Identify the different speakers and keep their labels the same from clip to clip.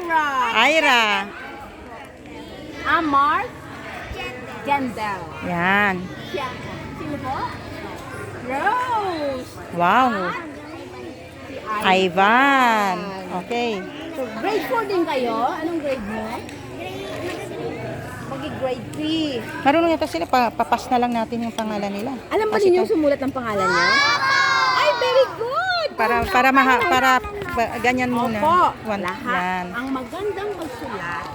Speaker 1: Ira.
Speaker 2: Ira.
Speaker 1: Mark. Gendel.
Speaker 2: Yan.
Speaker 1: Sino po? Rose.
Speaker 2: Wow.
Speaker 1: Si
Speaker 2: Ivan. Okay.
Speaker 1: So, grade 4 din kayo? Anong grade mo? Grade 3.
Speaker 2: Marunong ito sila. Papas na lang natin yung pangalan nila.
Speaker 1: Alam ba ninyo yung sumulat ng pangalan niyo? Ay, very good!
Speaker 2: Para ganyan muna.
Speaker 1: Opo. Lahat.
Speaker 2: Yan.
Speaker 1: Ang magandang magsulat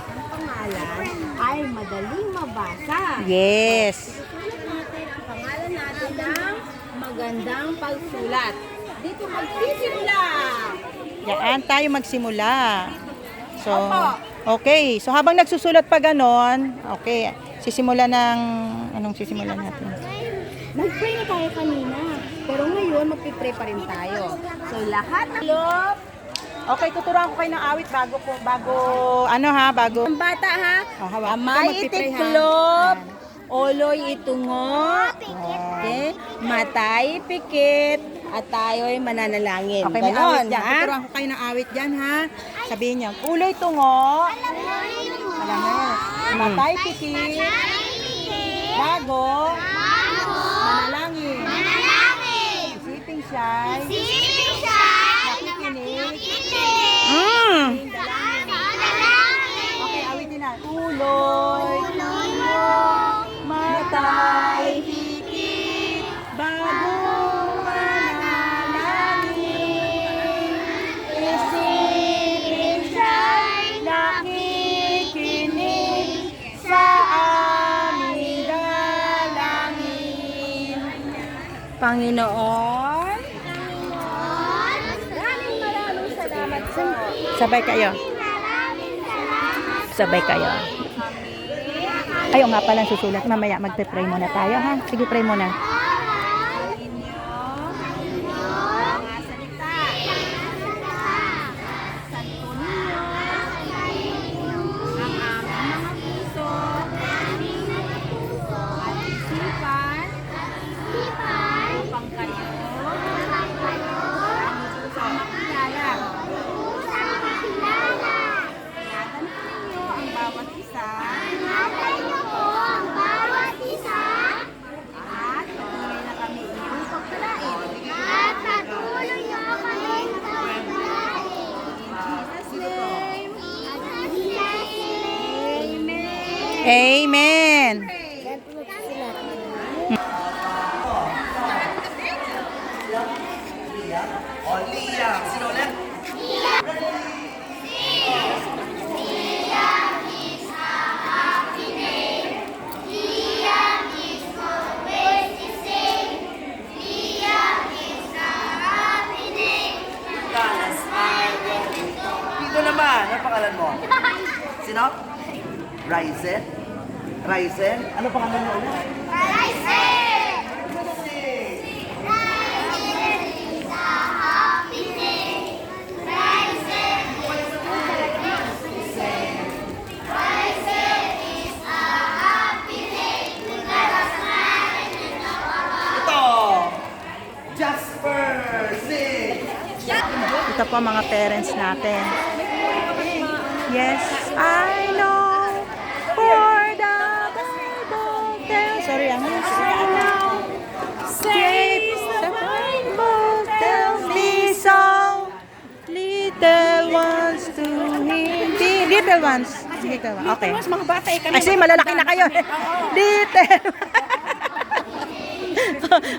Speaker 1: ng pangalan ay madaling mabasa.
Speaker 2: Yes.
Speaker 1: Isusulat natin ang pangalan natin ng magandang pagsulat. Dito magsisimula.
Speaker 2: Yan tayo magsimula. So,
Speaker 1: Opo.
Speaker 2: okay. So, habang nagsusulat pa ganon, okay, sisimula ng, anong sisimulan natin?
Speaker 1: Nag-pray na tayo kanina. Pero ngayon, magpipray pa rin tayo. So, lahat ng loob.
Speaker 2: Okay, tuturuan ko kayo ng awit bago,
Speaker 1: Ang bata ha.
Speaker 2: hawak.
Speaker 1: Amay
Speaker 2: Ikaw magpipray, ha?
Speaker 1: itiklop. Oloy itungo. Okay. Matay pikit. At tayo'y mananalangin.
Speaker 2: Okay, may
Speaker 1: Ganon,
Speaker 2: awit dyan.
Speaker 1: ha?
Speaker 2: Tuturuan ko kayo ng awit dyan, ha? Sabihin niyo, uloy tungo. Alam mo. Matay pikit. Bago. Manalangin. Isiping siya'y. Nakikinig. Okay, awitin na. Uloy. Matay pikit. Bago. Manalangin. Isipin siya'y nakikinig sa aming dalangin.
Speaker 1: Panginoon. Maraming salamat po.
Speaker 2: Sabay kayo. Sabay kayo. Ayaw nga pala susulat. Mamaya magpe-pray muna tayo, ha? Sige, pray muna. Amen.
Speaker 3: Sino ulit? Dito naman, ano pangalan mo? Sino? Ryzen? Ryzen? Ano pangalan mo ulit? Ito! Jasper! Sing!
Speaker 2: Ito po mga parents natin. Yes, I know for the Bible tells. Sorry, I know. Says the Bible tells me so. Little ones to him. Little ones. Little ones. Okay.
Speaker 1: Mga bata eh kami.
Speaker 2: Ay, sige, malalaki na kayo. Little.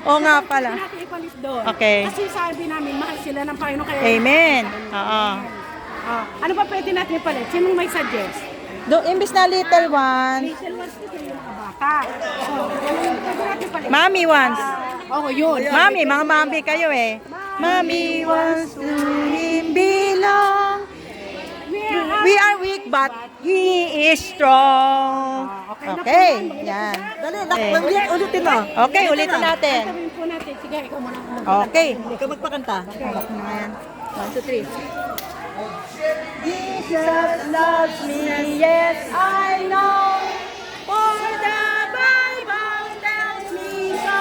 Speaker 2: Oo nga pala.
Speaker 1: Natin ipalis doon.
Speaker 2: Okay.
Speaker 1: Kasi sabi namin, mahal sila ng Panginoon kaya.
Speaker 2: Amen. Oo.
Speaker 1: Ano pa pwede natin ipalit? Sinong may suggest?
Speaker 2: Imbis na little ones,
Speaker 1: Little ones kasi yung mga bata. So, pwede natin ipalit.
Speaker 2: mommy wants.
Speaker 1: Oo, yun.
Speaker 2: Mami, mga mami kayo eh. Mommy wants to him belong. We are weak but he is strong. Okay, yan.
Speaker 1: Dali,
Speaker 2: ulitin mo. Okay, ulitin natin.
Speaker 1: Sabihin po natin. Sige, ikaw muna.
Speaker 2: Okay.
Speaker 3: Ikaw magpakanta.
Speaker 2: Ayan.
Speaker 1: 1, 2, 3.
Speaker 2: Jesus loves me, yes I know. For the Bible tells me so.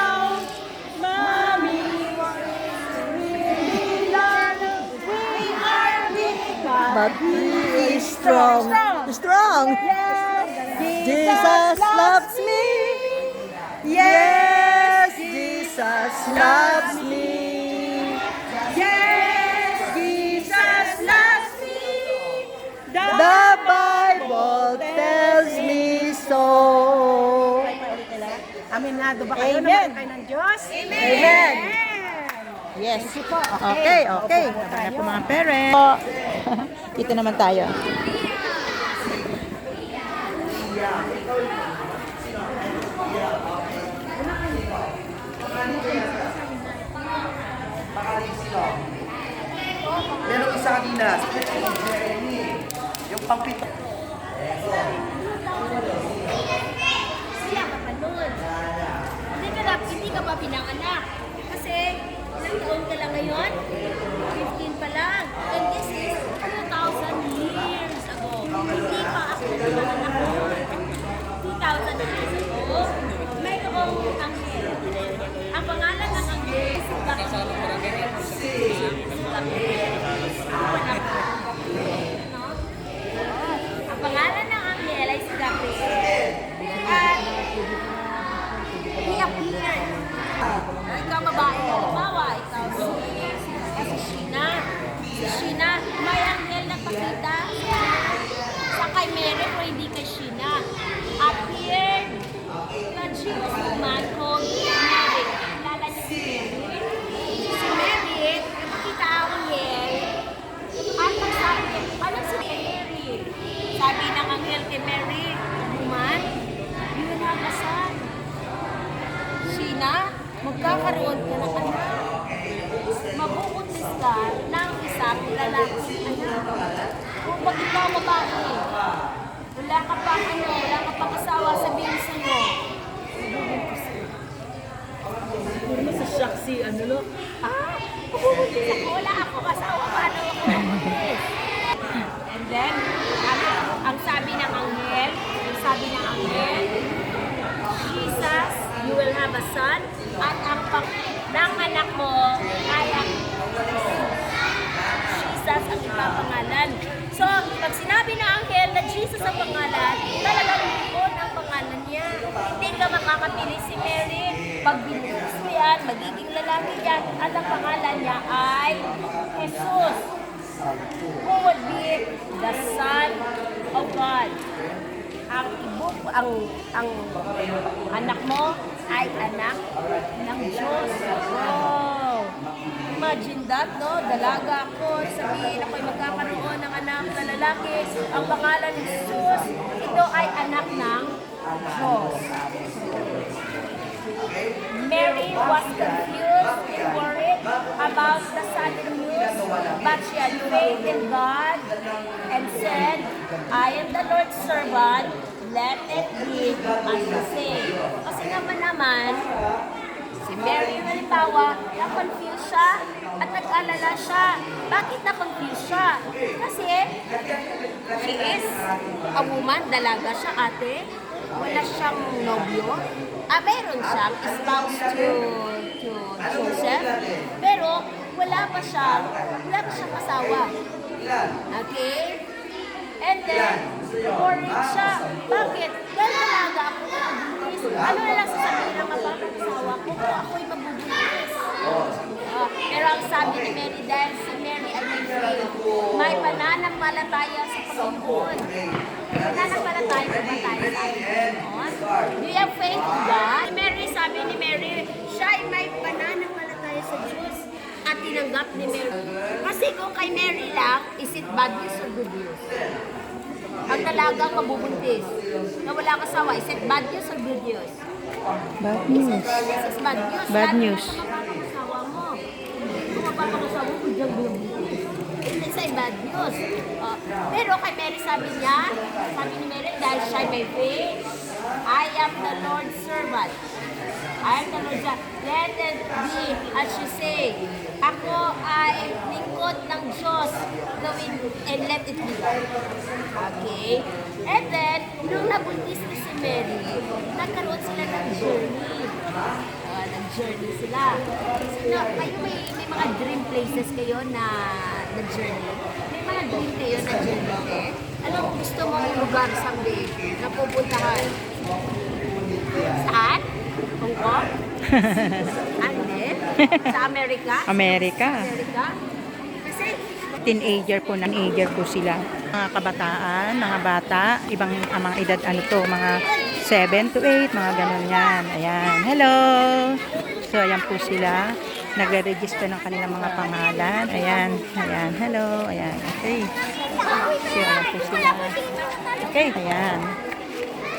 Speaker 2: Mommy wants to belong. We are weak but but He is strong. Strong. Jesus loves me. Yes, Jesus loves me. Yes, Jesus loves me. The Bible tells me so.
Speaker 1: Aminado ba kayo na
Speaker 2: Amen.
Speaker 1: mahal kayo ng Diyos?
Speaker 2: Amen. Yes. Okay, okay. Kaya po mga parents. Dito naman tayo.
Speaker 3: Merong isa kanina. Yung pampito.
Speaker 4: Sila ka pa nun. Hindi ka pa pinanganak. Kasi, ilang taon ka lang ngayon? 15 pa lang. And this is 2,000 years ago. Hindi pa ako pinanganak noon. 2,000 years ago, mayroong anghel. Ang pangalan ng anghel, ang pangalan ng anghel ay si Gabriel. At he appeared. Ikaw babae, halimbawa, ikaw si Sheena. Si Sheena, may anghel na pakita sa kay Mary, pero hindi kay Sheena. Appeared that she was a man called Mary. Kilala niyo si Mary? Si Mary, nakita ang anghel. At nagsabi, ano si Mary? Sabi ng anghel kay Mary, woman, you will have a son. Sheena, magkakaroon ka ng anak. Mabubuntis ka ng isang lalaking anak. Kung pag ikaw babae, wala ka pa wala ka pa kasawa, sabihin sa'yo, mabubuntis ka.
Speaker 1: Puro mo sa shock si ano no?
Speaker 4: Mabubuntis ako, wala ako kasawa, paano ako mabubuntis? And then, ang sabi ng anghel, Jesus, you will have a son, at ang ng anak mo ay ang Jesus ang ipapangalan. So, pag sinabi ng anghel na Jesus ang pangalan, talagang yun ang pangalan niya. Hindi ka makakapili si Mary. Pag binuhos mo yan, magiging lalaki yan, at ang pangalan niya ay Jesus, who would be the Son of God. Ang anak mo ay anak ng Diyos. Wow! Imagine that, no? Dalaga ako, sabihin ako'y magkakaroon ng anak na lalaki. Ang pangalan ni Jesus, ito ay anak ng Diyos. Mary was confused and worried about the sudden news, but she had faith in God and said, I am the Lord's servant, let it be as you say. Kasi naman, si Mary, halimbawa, na-confuse siya at nag-alala siya. Bakit na-confuse siya? Kasi she is a woman, dalaga siya, ate. Wala siyang nobyo. Meron siyang spouse to Joseph. Pero wala pa siyang asawa. Okay? And then, worried siya. Bakit? Dahil talaga ako mabubuntis. Ano na lang sasabihin ng asawa ko kung ako'y mabubuntis? Pero ang sabi ni Mary, dahil si Mary ay may faith, may pananampalataya sa Panginoon. Pananampalataya ba tayo sa Panginoon? Do you have faith in God? Mary, sabi ni Mary, siya ay may pananampalataya sa Diyos at tinanggap ni Mary. Kasi kung kay Mary lang, is it bad news or good news? Ang talagang mabubuntis na wala kasawa, is it bad news or good news?
Speaker 2: Bad news.
Speaker 4: This is bad news.
Speaker 2: Bad news.
Speaker 4: Kung mapapakasawa mo, diyan binubuntis. It's a bad news. Pero kay Mary sabi ni Mary, dahil siya may faith, I am the Lord's servant. I am the Lord's servant. Let it be as you say. Ako ay lingkod ng Diyos. Gawin and let it be. Okay? And then, nung nabuntis ni si Mary, nagkaroon sila ng journey. Nag-journey sila. Kayo may mga dream places kayo na journey? May mga dream kayo na
Speaker 1: Anong gusto mong lugar someday na pupuntahan? Saan? Hong Kong? Ande? Sa Amerika?
Speaker 2: Amerika.
Speaker 1: Amerika? Kasi
Speaker 2: Teenager po sila. Mga kabataan, mga bata, ibang mga edad ano to, mga 7 to 8, mga ganun yan. Ayan, hello! So, ayan po sila. Nagre-register ng kanilang mga pangalan. Ayan, ayan, hello, ayan, okay. So, ayan po sila. Okay, ayan.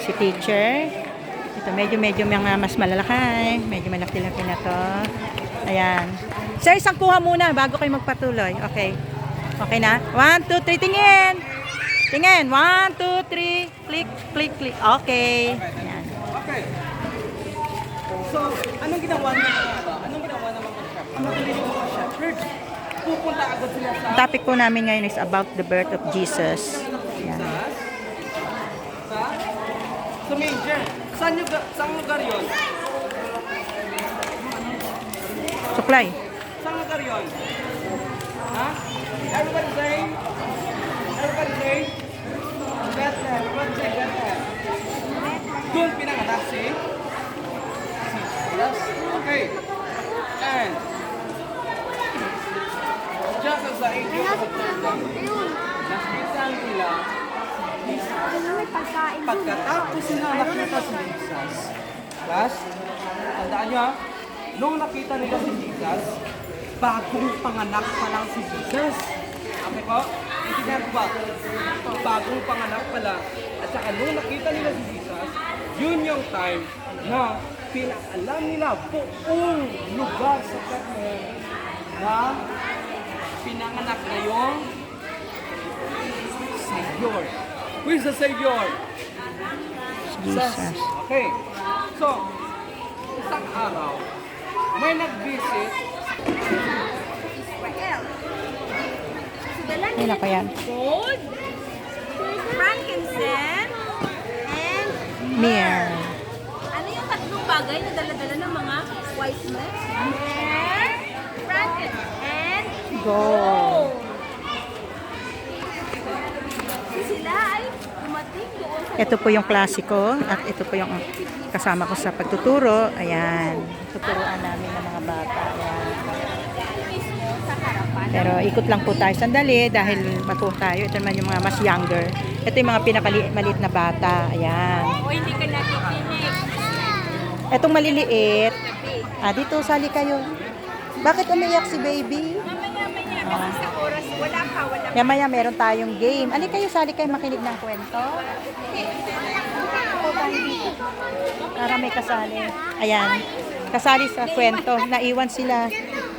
Speaker 2: Si teacher. Ito, medyo mga mas malalaki. Medyo malaki-laki na to. Ayan. Sir, isang kuha muna bago kayo magpatuloy. Okay. Okay na? 1, 2, 3, tingin! Tingin! 1, 2, 3, click, click, click. Okay. Ayan.
Speaker 5: Okay. So, anong ginawa niya? Anong ginawa naman ng shepherd? Ang magaling ng mga shepherd, pupunta agad sila sa
Speaker 2: Ang topic po namin ngayon is about the birth of Jesus. Ayan.
Speaker 5: sa manger. Saan lugar yun?
Speaker 2: Supply.
Speaker 5: Saan lugar yun? Ha? Everybody say? Everybody say? Bethlehem. Everybody say Bethlehem. Doon pinanganak si? Yes. Okay. And just as the angel of the Lord, nakita nila pagkatapos nila nakita si Jesus. Guys, tandaan nyo ha, nung nakita nila si Jesus, bagong panganak pa lang si Jesus. Okay po? Intindihan ko ba? Bagong panganak pa lang. At saka nung nakita nila si Jesus, yun yung time na pinaalam nila buong lugar sa Bethlehem na pinanganak na yung Savior. Who is the Savior?
Speaker 2: Jesus.
Speaker 5: Okay. So, isang araw, may nag-visit
Speaker 1: Israel. So, dala
Speaker 2: Ano
Speaker 1: nila
Speaker 2: pa yan?
Speaker 1: gold, frankincense, and
Speaker 2: Myrrh.
Speaker 1: ano yung tatlong bagay na dala-dala ng mga wise men? Myrrh, frankincense, and
Speaker 2: Gold.
Speaker 1: sila ay dumating doon sa
Speaker 2: Ito po yung klasiko at ito po yung kasama ko sa pagtuturo. Ayan. Tuturuan namin ng mga bata. Ayan.
Speaker 1: mismo sa harapan.
Speaker 2: Pero ikot lang po tayo sandali dahil matuwa tayo. Ito naman yung mga mas younger. Ito yung mga pinakaliit na bata. Ayan.
Speaker 1: O hindi ka nakikinig.
Speaker 2: Etong maliliit. Dito, sali kayo. Bakit umiyak si baby?
Speaker 1: Mamaya-maya kasi sa oras wala ka.
Speaker 2: Maya meron tayong game. Ali kayo, sali kayo makinig ng kwento. Para may kasali. Ayan. Kasali sa kwento. Naiwan sila.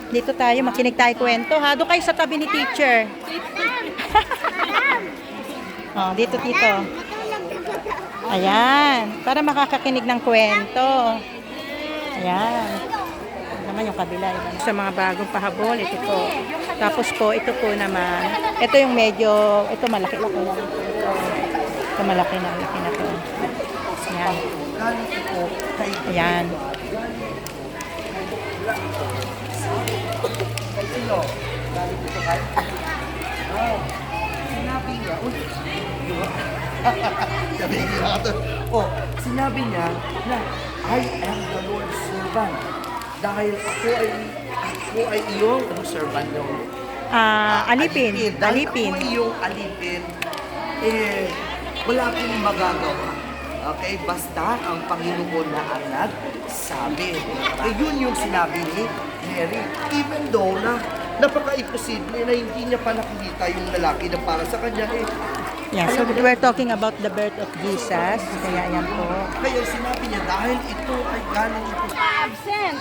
Speaker 2: Dito tayo, makinig tayo kwento. Ha? Doon kayo sa tabi ni teacher. Dito. Ayan. Para makakakinig ng kwento. Ayan. Naman yung kabila. Sa mga bagong pahabol, ito po. Tapos po, ito po naman. Ito yung medyo, ito malaki-laki na. Ito malaki na to. Ayan. Ayan.
Speaker 3: Sinabi niya, sinabi niya na I am the Lord's servant. Dahil ako ay iyong servant nyo.
Speaker 2: Alipin.
Speaker 3: Dahil
Speaker 2: Alipin.
Speaker 3: ako ay iyong alipin, wala akong magagawa. Okay? Basta ang Panginoon na ang nagsabi. Yun yung sinabi ni Mary. Even though na napaka-imposible na hindi niya pa nakikita yung lalaki na para sa kanya
Speaker 2: Yeah, so we're talking about the birth of Jesus. Kaya yan po.
Speaker 3: Kaya sinabi niya dahil ito ay galing ito
Speaker 1: Absent.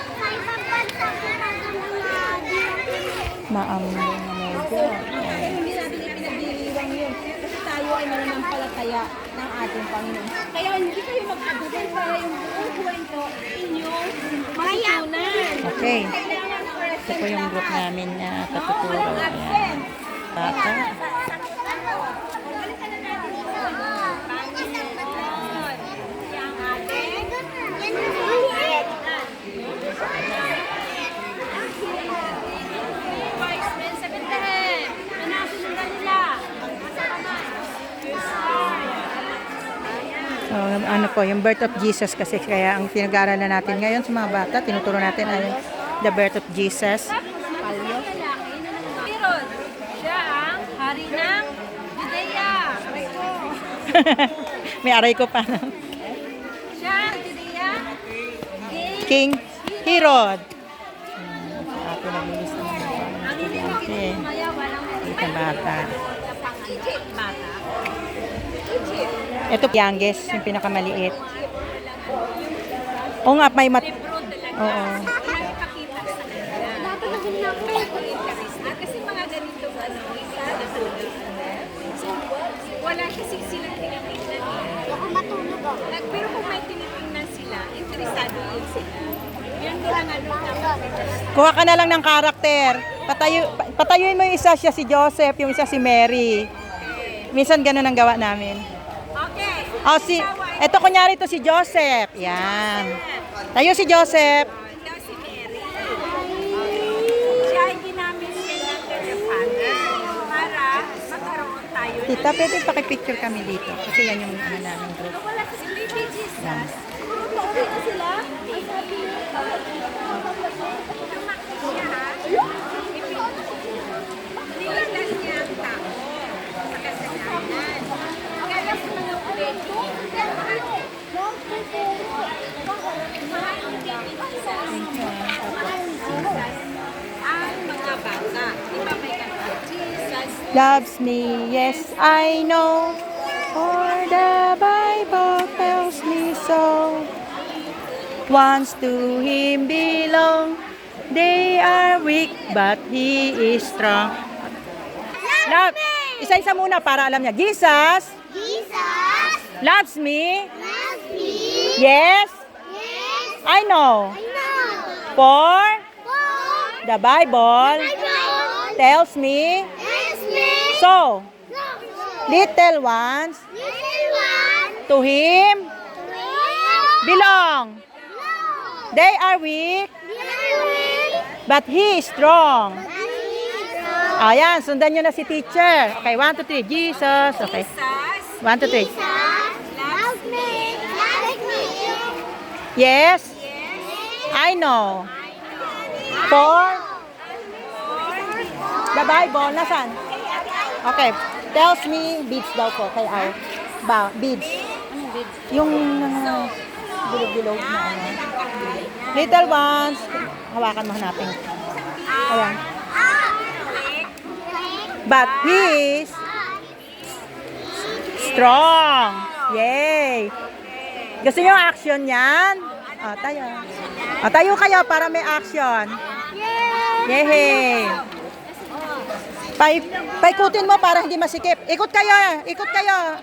Speaker 2: Maamon na medyo.
Speaker 1: Kaya hindi natin ipinagdiriwang yun. Kasi tayo ay mananampalataya ng ating Panginoon. Kaya hindi kayo mag-agutin para yung buong kwento inyong matutunan.
Speaker 2: Okay.
Speaker 1: Kailangan present
Speaker 2: Ito po yung group
Speaker 1: lahat.
Speaker 2: namin na katuturo.
Speaker 1: Walang
Speaker 2: Ayan.
Speaker 1: absent.
Speaker 2: Bata.
Speaker 1: Balikan na natin ito. Panginoon. Yang ating wise men sa Bethlehem. Ano ang sinundan nila?
Speaker 2: So, ano po, yung birth of Jesus kasi kaya ang pinag-aaralan natin ngayon sa mga bata, tinuturo natin ay the birth of Jesus.
Speaker 1: Pero siya ang hari ng Judea.
Speaker 2: May aray ko pa.
Speaker 1: Siya ang Judea.
Speaker 2: King Herod. Ako naglilis na.
Speaker 1: Ang hindi
Speaker 2: Okay.
Speaker 1: makikita walang
Speaker 2: Ito bata.
Speaker 1: Egypt bata.
Speaker 2: Ito youngest, yung pinakamaliit. Oo nga, may mat... Oo.
Speaker 1: Walang ipakita sa kanila. Dapat na interested kasi mga ganito wala kasi silang tinitingnan eh.
Speaker 4: Baka matulog ako.
Speaker 1: Pero kung may tinitingnan sila, interesado yun sila. Yun lang
Speaker 2: Kuha ka na lang ng karakter. Patayuin mo yung isa siya si Joseph, yung isa si Mary. Minsan ganun ang gawa namin.
Speaker 1: Okay.
Speaker 2: Eto kunyari to si Joseph. Yan. Tayo si Joseph.
Speaker 1: Ikaw si Mary. Siya ay ginamit sila ng Father para magkaroon tayo.
Speaker 2: Tita, pwede pakipicture kami dito. Kasi yan yung ano namin group.
Speaker 1: Wala kasi baby Jesus.
Speaker 2: Yan.
Speaker 1: Okay na sila. Ay sabi niya. Tumakbo siya ha. Nilitan niya ang tao sa kasalanan. Kaya sa mga uleto, mahal ni baby Jesus. Ang mga bata. Di ba may kanta? Jesus
Speaker 2: Loves me, yes, I know. For the Bible tells me so. Once to him belong. They are weak, but he is strong. Love, isa-isa muna para alam niya. Jesus
Speaker 4: Jesus
Speaker 2: loves me.
Speaker 4: loves me.
Speaker 2: Yes,
Speaker 4: Yes,
Speaker 2: I know.
Speaker 4: I know.
Speaker 2: For
Speaker 4: For
Speaker 2: the Bible
Speaker 4: Bible
Speaker 2: tells me
Speaker 4: tells me
Speaker 2: so.
Speaker 4: so.
Speaker 2: Little ones
Speaker 4: Little one
Speaker 2: to him
Speaker 4: will
Speaker 2: belong.
Speaker 4: belong.
Speaker 2: They are weak,
Speaker 4: Little will
Speaker 2: but he is strong.
Speaker 4: but he is strong.
Speaker 2: Ayan, sundan nyo na si teacher. Okay, 1, 2, 3. Jesus. Okay.
Speaker 1: Jesus
Speaker 2: 1, 2, 3.
Speaker 4: Jesus loves me. Loves me.
Speaker 2: Yes, I know. For the Bible, nasan? Okay. Tells me, beads daw po kay Ar. Beads. Yung bilog-bilog na ano. Little ones. Hawakan mo hanapin. Ayan. But he is strong. Yay! Gusto niyo action yan? O, tayo. O, tayo kayo para may action. Yay! Paikutin mo para hindi masikip. Ikot kayo. Ikot kayo.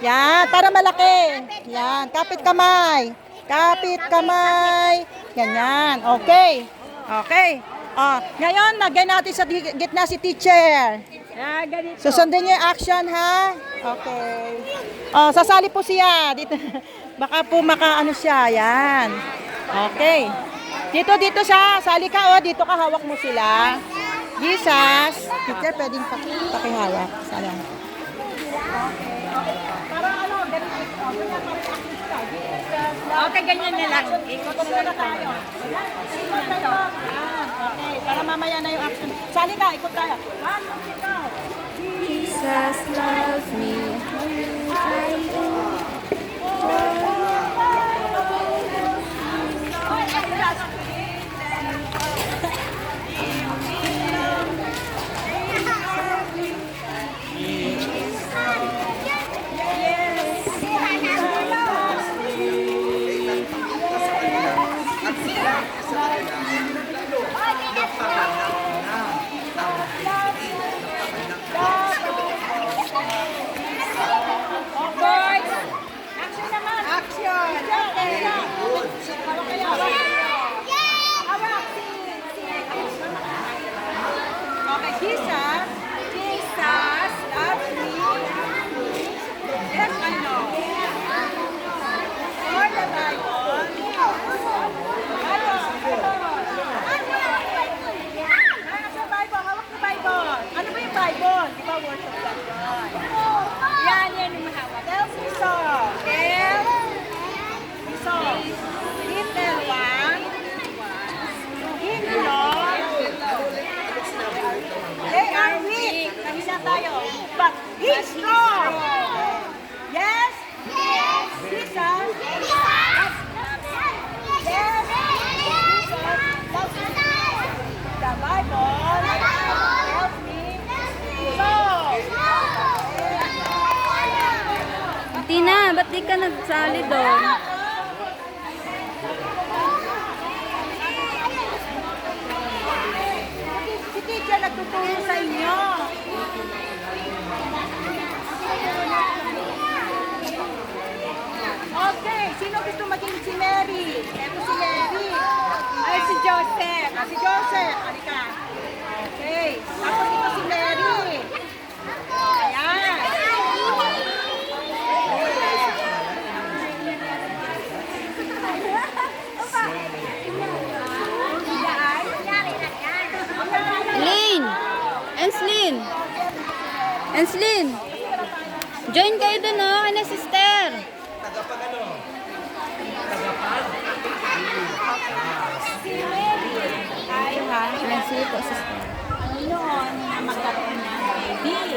Speaker 2: Yan, para malaki. Yan, kapit kamay. Kapit kamay. Ganyan. Okay. Okay. Ngayon, lagay natin sa gitna si teacher. Susundin niyo yung action, ha? Okay. Sasali po siya. Dito. Baka po makaano siya. Yan. Okay. Dito siya. Sali ka, dito ka, hawak mo sila. Jesus. Teacher, pwedeng pakihawak. Salang.
Speaker 1: Okay, ganyan na lang. Ikot na tayo.
Speaker 2: Okay, para mamaya na yung action. Sali ka, ikot tayo.
Speaker 1: Jesus loves me.
Speaker 2: strong. Yes? Jesus. The Bible tells me so.
Speaker 1: Tina, ba't di ka nagsali doon?
Speaker 2: Si teacher nagtuturo sa inyo. Okay, sino gusto maging si Mary? Ito si Mary. Ay, si Joseph. Si Joseph. Halika. Okay. Tapos ito si Mary. Ayan.
Speaker 1: Lynn! Enslin! Enslin! Join kayo dun, oh, kay na sister. Translate po, sister.
Speaker 4: Noon na magkaroon ng baby.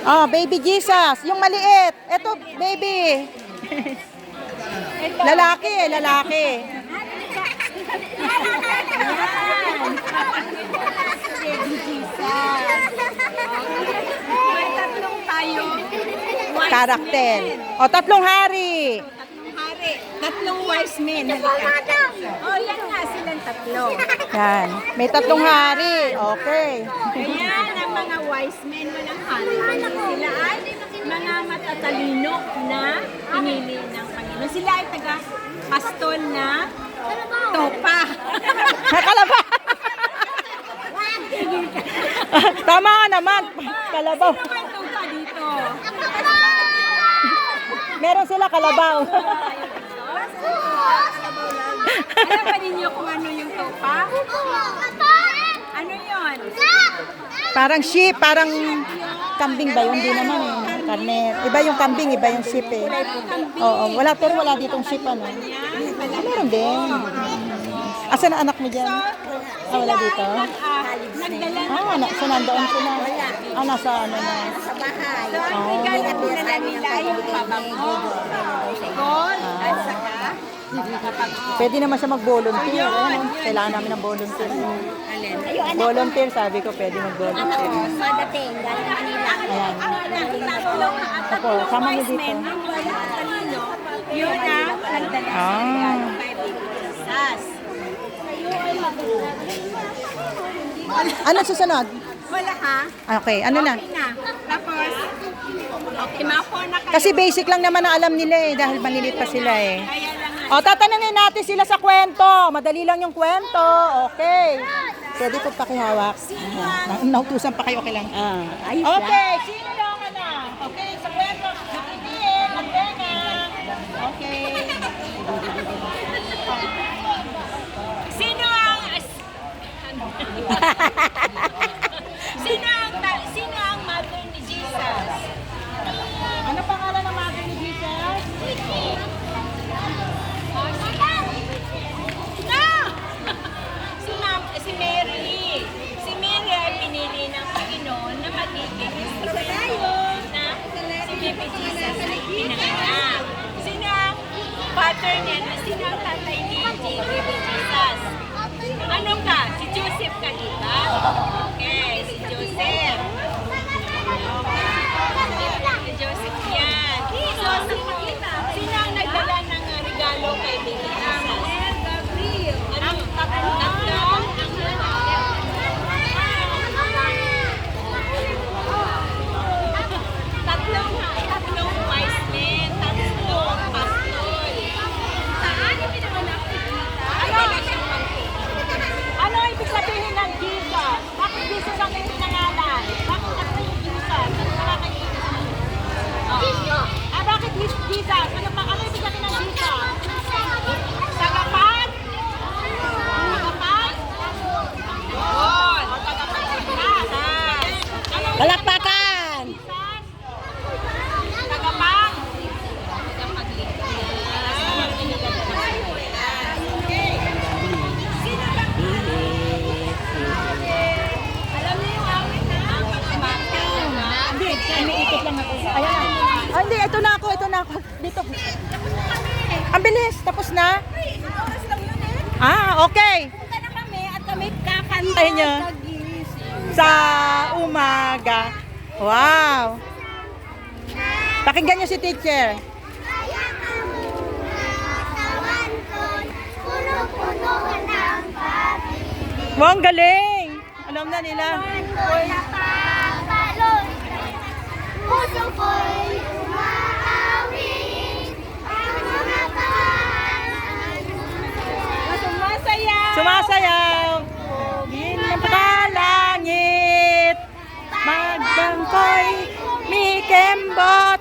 Speaker 2: Oh, baby Jesus. Yung maliit. Ito, baby. Lalaki, lalaki.
Speaker 4: May tatlong tayo.
Speaker 2: Karakter. O, tatlong hari.
Speaker 4: Hari. Tatlong wise men. Halika. Oh, yan nga silang tatlo.
Speaker 2: Yan. May tatlong hari. Okay.
Speaker 4: Ayan ang mga wise men, walang hari. Sila ay mga matatalino na pinili ng Panginoon. Sila ay taga-pastol na topa.
Speaker 2: Kalabaw. Tama ka naman. Kalabaw.
Speaker 4: Sino may topa dito?
Speaker 2: Meron sila kalabaw.
Speaker 4: Alam ba ninyo kung ano yung topa? Ano yun?
Speaker 2: Parang sheep, parang kambing ba yun? Hindi naman eh. Karne. Iba yung kambing, iba yung sheep eh. Oo, wala, pero wala ditong sheep ano. Meron din. Asan ang anak mo dyan? Ah, wala dito?
Speaker 4: Nagdala
Speaker 2: Saan nandoon sila? Ah, nasa ano na.
Speaker 4: So, ang regalo po na nila yung pabango, gold, at saka
Speaker 2: Pwede naman siya mag-volunteer. Ayun, kailangan namin ng volunteer. Volunteer, sabi ko, pwede mag-volunteer.
Speaker 4: madating galing Manila.
Speaker 2: Ayan. Opo, sama niyo dito.
Speaker 4: Yun ang nagdala sa regalo kay Baby Jesus.
Speaker 2: Ano susunod?
Speaker 4: Wala ha?
Speaker 2: Okay, ano na?
Speaker 4: Okay na. Tapos, okay, mapo na kayo.
Speaker 2: Kasi basic lang naman na alam nila eh, dahil maliliit pa sila eh.
Speaker 4: Kaya lang nga.
Speaker 2: O, tatanungin natin sila sa kwento. Madali lang yung kwento. Okay. Pwede ko pakihawak. Nautusan pa kayo, okay lang. Okay, sino daw ka na? Okay, sa kwento. Nakikiin, magtenga. Okay.
Speaker 4: Sino ang sino ang mother ni Jesus?
Speaker 2: Ano pangalan ng mother ni Jesus?
Speaker 4: No! Si Mary. Si Mary ay pinili ng Panginoon na magiging instrumento na si Baby Jesus ay pinanganak. Sino ang father niya? Sino ang tatay ni Baby Jesus? Ano ka? Si Joseph ka, diba? Okay, si Joseph. Si Joseph yan. So, sino ang nagdala ng regalo kay Baby Jesus? Ang tatlong wise men, tatlong pastol. Saan yung pinanganak ni Jesus?
Speaker 2: Ano ibig sabihin ng Jesus? Bakit Jesus ang pinangalan? Ayan na. Ah, hindi, ito na ako. Dito. Ang bilis, tapos na?
Speaker 1: Oras lang yun eh.
Speaker 2: Ah, okay.
Speaker 1: Punta na kami at kami kakanta.
Speaker 2: Ay, niya.
Speaker 1: Nagising.
Speaker 2: Sa umaga. Wow. Pakinggan niyo si teacher. Wow, ang galing. Alam na nila.
Speaker 6: Puso ko'y umaawit ang mga
Speaker 1: Sumasayaw.
Speaker 2: Sumasayaw. Ginapalangit. Magbangkoy. Mikembot.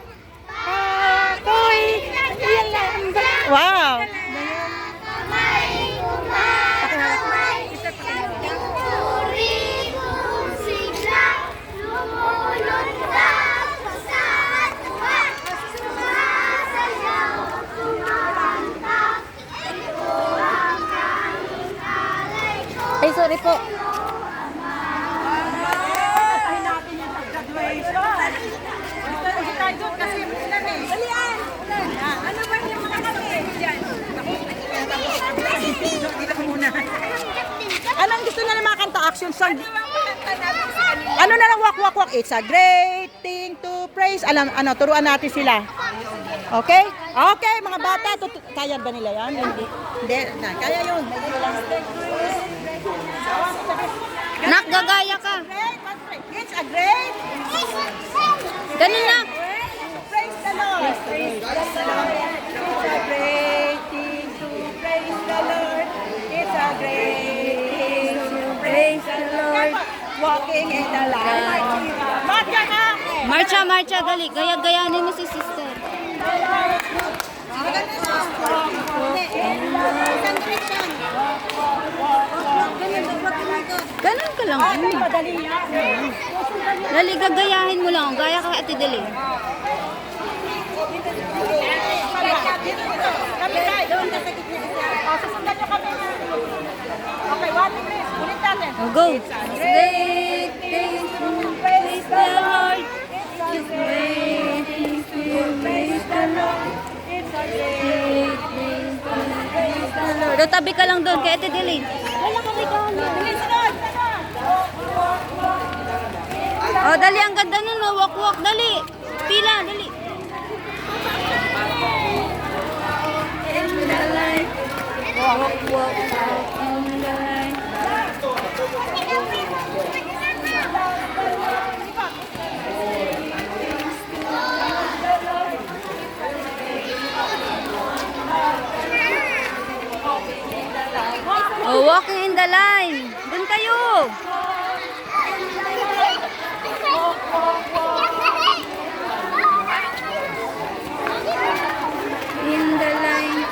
Speaker 2: Ako'y ilalambot. Wow.
Speaker 6: may umaaway Turibong sigla lumulot ka sa tuwa Sumasayaw, sumakanta Ito ang aming alay ko
Speaker 1: Ay, sorry po.
Speaker 2: Anong gusto na ng mga kanta action song? Ano na lang wak wak wak. It's a great thing to praise. Alam, turuan natin sila. Okay? Okay, mga bata, kaya ba nila yan? Hindi. Hindi, kaya yun.
Speaker 1: Nak, gagaya ka.
Speaker 2: It's a great.
Speaker 1: Ganun na.
Speaker 2: Praise the Lord. Praise the Lord. It's a great thing to praise the Lord. It's a great thing to praise the Lord. Walking in the light. Marcha ka!
Speaker 1: Marcha, dali. Gaya-gayanin mo si sister. Ganun ka lang.
Speaker 2: Ay, madali yan.
Speaker 1: Dali, gagayahin mo lang. Gaya ka, Ate Dali.
Speaker 2: Kami tayo. Doon na sa gitna. Susundan nyo kami. Okay, 1, 2, 3. Ulit natin.
Speaker 1: Oh, go. Great things to praise the Lord. It's great things to praise the Lord.
Speaker 2: It's a great thing to praise the Lord.
Speaker 1: Do, tabi ka lang doon kay Ate Dili.
Speaker 2: Wala kang regalo. Sunod.
Speaker 1: Oh, dali, ang ganda nun. Oh. Walk, dali. Pila, dali. Walk in the light. Oh, walking in the line. Doon kayo. In the line.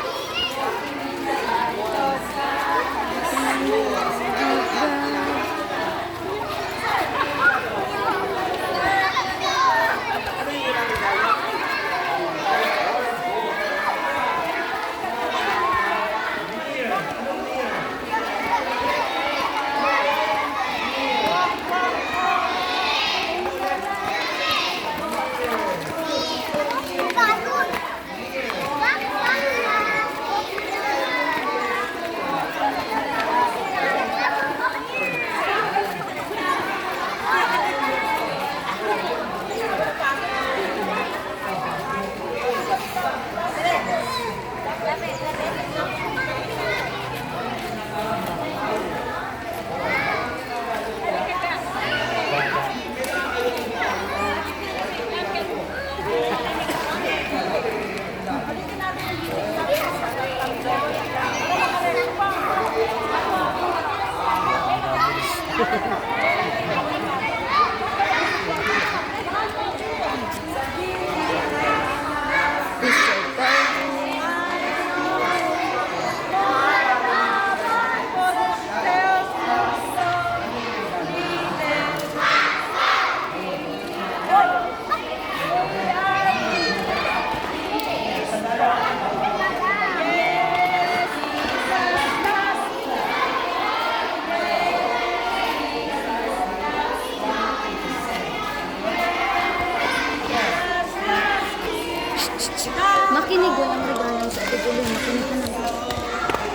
Speaker 6: makinig. Walang regalo sa tutuloy. Makinig ka na.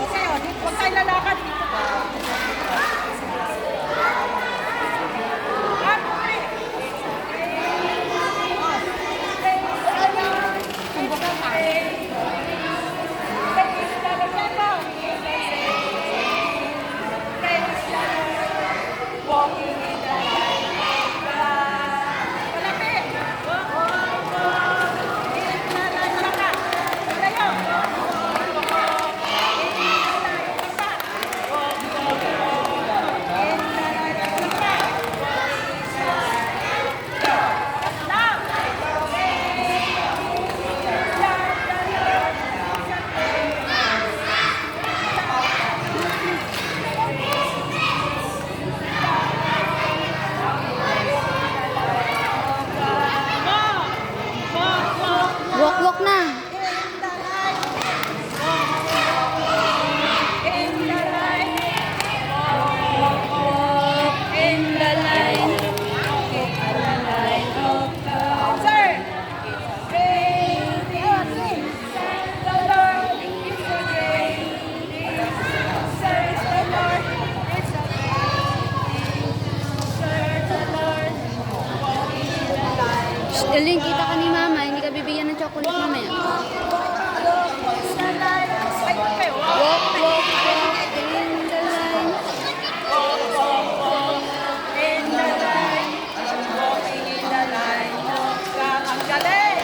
Speaker 1: Okay, o. Huwag tayo lalakad. Dito ka.
Speaker 6: Walk na. Daling kita ka ni Mama, hindi ka bibigyan ng chocolate mamaya. Walk, walk, walk in the line.
Speaker 1: Ang galing!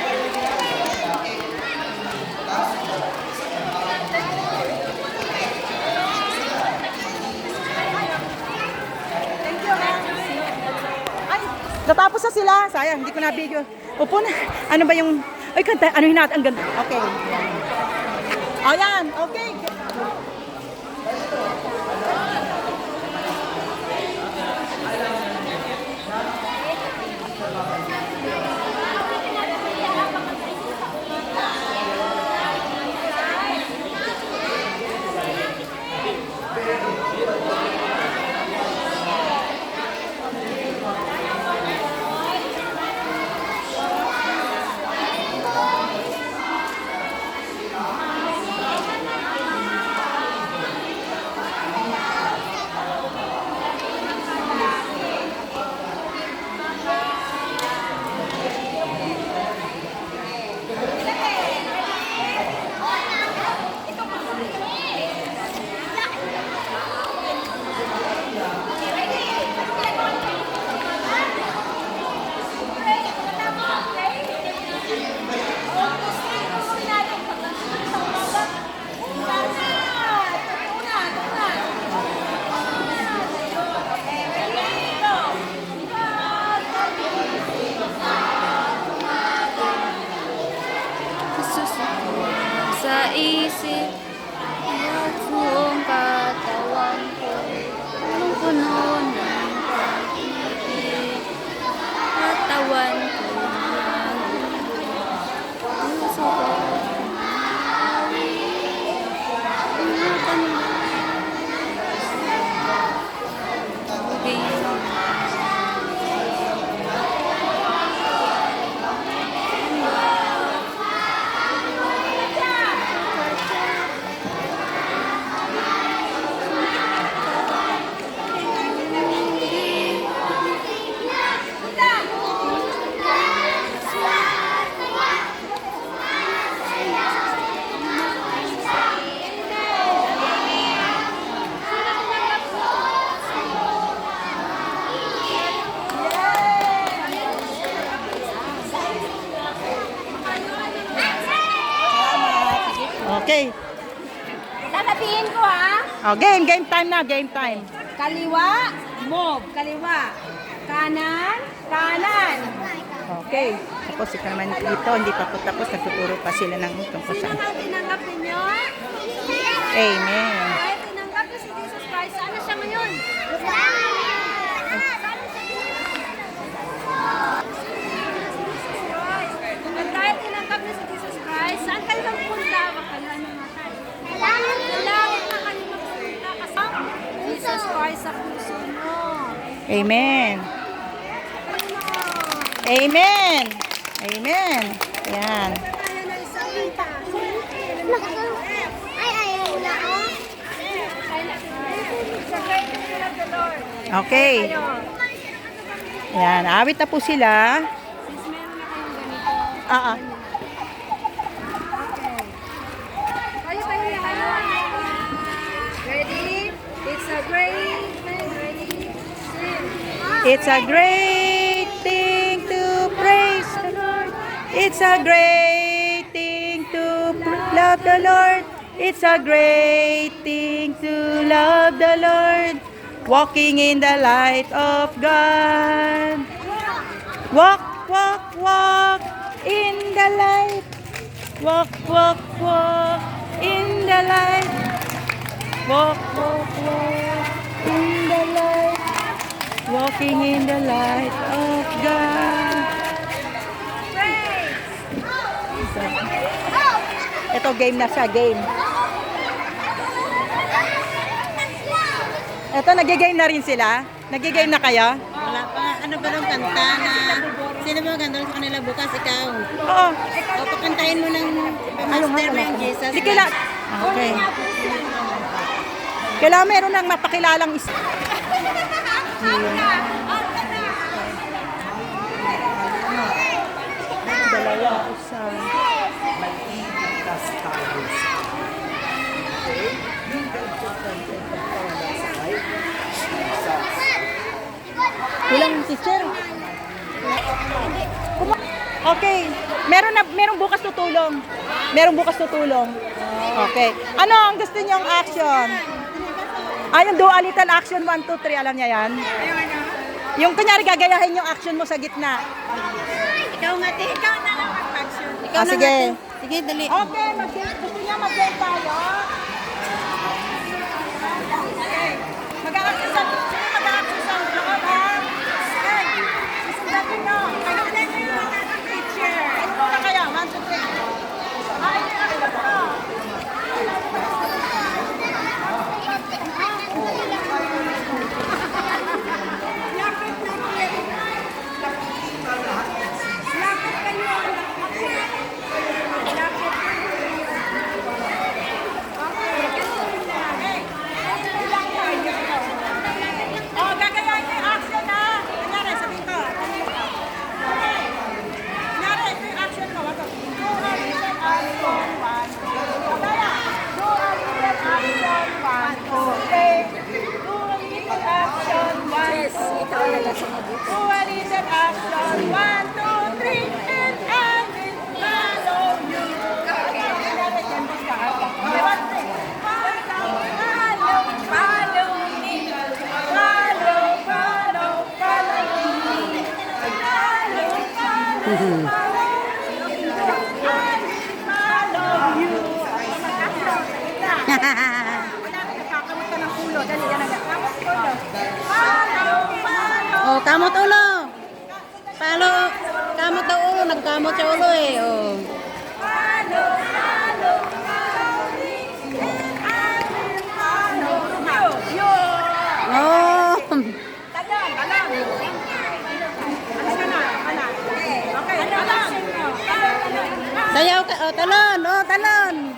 Speaker 2: Natapos na sila. Sayang, hindi ko na video. Upo na. Ano ba yung... Ay, kanta. Ano hinat? Ang ganda. Okay. Ayan. Okay.
Speaker 6: Sa isip, buong katawan ko, punong-puno ng pag-ibig. Katawan ko puso ko
Speaker 2: Okay.
Speaker 1: Sasabihin ko ha.
Speaker 2: Oh, game. Game time na. Game time.
Speaker 1: Kaliwa, move. Kaliwa. Kanan, kanan.
Speaker 2: Okay. Tapos ika naman dito. Hindi pa po tapos. Nagtuturo pa sila ng tungkol
Speaker 1: Sino
Speaker 2: saan.
Speaker 1: ang tinanggap ninyo?
Speaker 2: Amen.
Speaker 1: Kahit tinanggap niyo si Jesus Christ, ano siya ngayon? At kahit tinanggap niyo si Jesus Christ, saan kayo magpunta? Wag kayo namatay. Langit na kayo magpunta kasi Jesus Christ sa puso mo.
Speaker 2: Amen. Amen. Amen. Ayan.
Speaker 1: Tayo na isang kita.
Speaker 2: Okay. Yan, awit na po sila.
Speaker 1: Ready? It's a great thing. Ready?
Speaker 2: It's a great thing to praise the Lord. It's a great thing to love the Lord. It's a great thing to love the Lord. Walking in the light of God. Walk, walk, walk in the light. Walk, walk, walk in the light. Walk, walk, walk in the light. Walking in the light of God. Ito game na siya, game. Ito, nag-game na rin sila? Nag-game na kayo?
Speaker 7: Wala pa. Ano ba ng kanta na? Sino ba ganda sa kanila bukas? Ikaw.
Speaker 2: Oo.
Speaker 7: O, pakantahin mo ng master mo yung Jesus.
Speaker 2: Di kila... Okay. Kailangan meron ng mapakilalang dalawa, isa.
Speaker 3: Maliligtas tayo sa okay? Yung ganito content ng Paula sa kay Jesus.
Speaker 2: Ilang teacher? Okay. Merong bukas tutulong. Merong bukas tutulong. Okay. Ano ang gusto niyong action? Yung do a little action 1, 2, 3. Alam niya yan? Yung kunyari gagayahin yung action mo sa gitna.
Speaker 7: Ikaw nga, te. Ikaw na lang mag-action. Ikaw na
Speaker 2: Sige.
Speaker 7: nga, te. Sige, dali.
Speaker 2: Okay, gusto niya mag-game tayo. Okay. Mag-a-action sa loob, ha? Okay. Susundan niyo. Teacher. Ano muna kayo? 1, 2, 3. Ay, action mo. Oh, gagayahin niyo yung action, ha? Kunyari, sabihin ko. Okay. Kunyari, ito yung action mo. Do a little action, 1, 2. Kagaya. Do a little action, 1, 2, 3. Do a little action, 1, 2, 3. Do a little action, 1, 2, 3. And I will follow you. Okay. Kunyari, dyan mo siya. Okay, 1, 2, 3. Follow me.
Speaker 7: Oh, kamot ulo. Palo. Kamot daw ulo. Nagkamot siya ulo eh. Oh. Oh. Sayaw ka. Oh, talon. Oh, talon.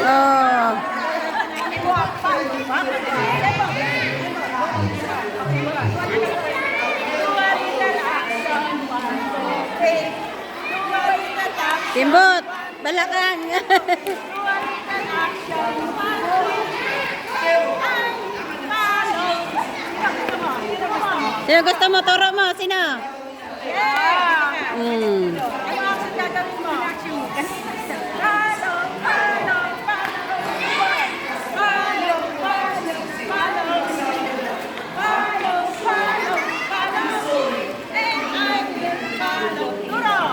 Speaker 7: Oh. Timbot. Balakang. Sino gusto mo? Turo mo. Sino? Hmm.
Speaker 2: Ano action gagawin mo?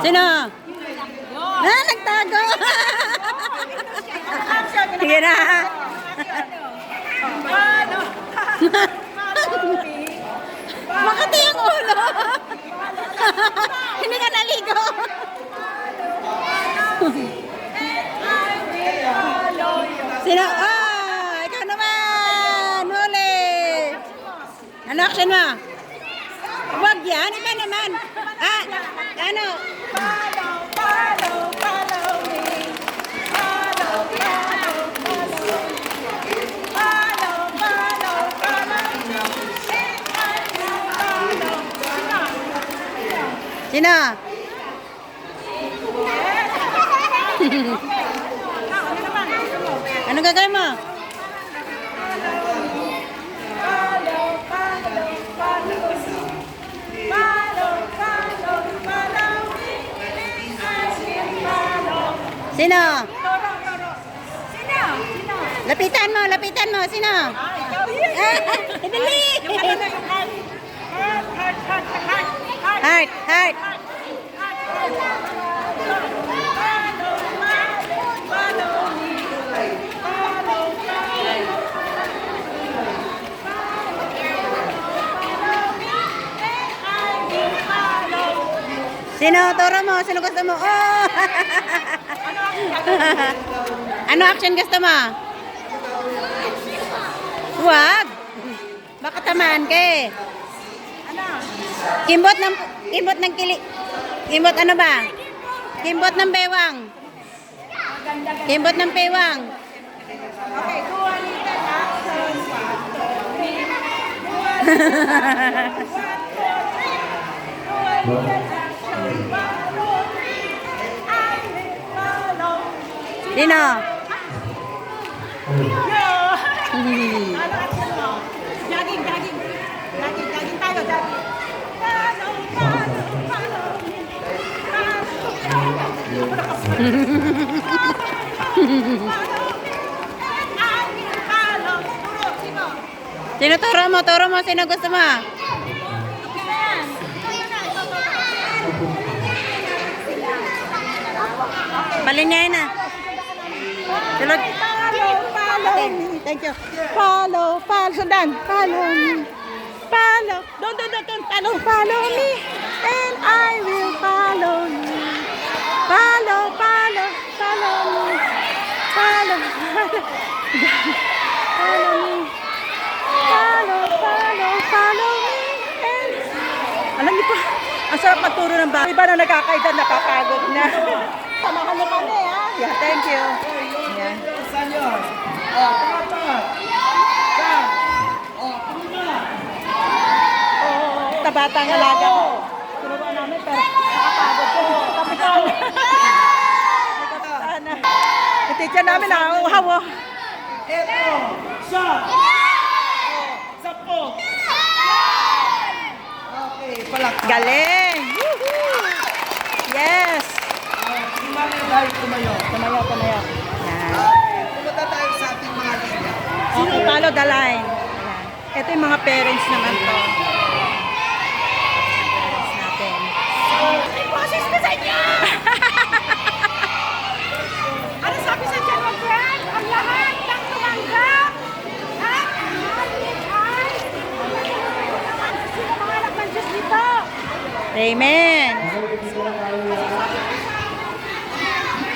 Speaker 7: Sino? Nagtago. Sige na. Makati ang ulo. Hindi ka naligo. Sino? Ikaw naman. Huli. action mo? Huwag yan, iba naman. Ah, ano? Sino? Ano gagawin mo? Sino? Lapitan mo, lapitan mo. Sino? Dali! Heart, heart. Sino? Turo mo. Sino gusto mo? Oh! Ano action gusto mo? Huwag. Baka tamaan ka eh. Kimbot ng kili. Kimbot ano ba? Kimbot ng bewang. Kimbot ng bewang.
Speaker 1: Okay, Juanita, action.
Speaker 7: Sino?
Speaker 1: Jogging, jogging. Jogging, jogging tayo, jogging. Follow, follow, follow me. Follow. Turo, sino?
Speaker 7: Sino turo mo? Turo mo. Sino gusto mo? Palinyayin na. Tulog.
Speaker 1: Follow me.
Speaker 7: Thank you.
Speaker 1: Follow, sundan. Follow me. Follow. Don't. Follow me. And I will follow you. Follow me. Follow me. Follow me. And... Alam niyo po, ang sarap magturo ng bata. Iba na nakakaedad, nakakagod na. Samahan mo kami, ha?
Speaker 7: Yeah, thank you. Yeah.
Speaker 5: Saan yun? Oh, tama. Saan? Oh,
Speaker 1: Tabatang alaga ko. Turuan namin, pero nakakagod ko. Kapitan. Kapitan na. Yung teacher namin, nakauhaw, oh.
Speaker 5: Eto. Siya. Sampo. Okay, palakpak.
Speaker 1: Galing! Woohoo! Yes!
Speaker 5: Si Mami dahil tumayo.
Speaker 1: Tumayo. Yan.
Speaker 3: Pumunta tayo sa ating mga linya.
Speaker 1: Okay, follow the line. Ayan. Ito yung mga parents naman to. Parents natin. Ay, boses ko sa inyo! Ano sabi sa General Grant? Ang lahat ng tumanggap! Ha? Sino mga anak ng Diyos dito?
Speaker 7: Amen.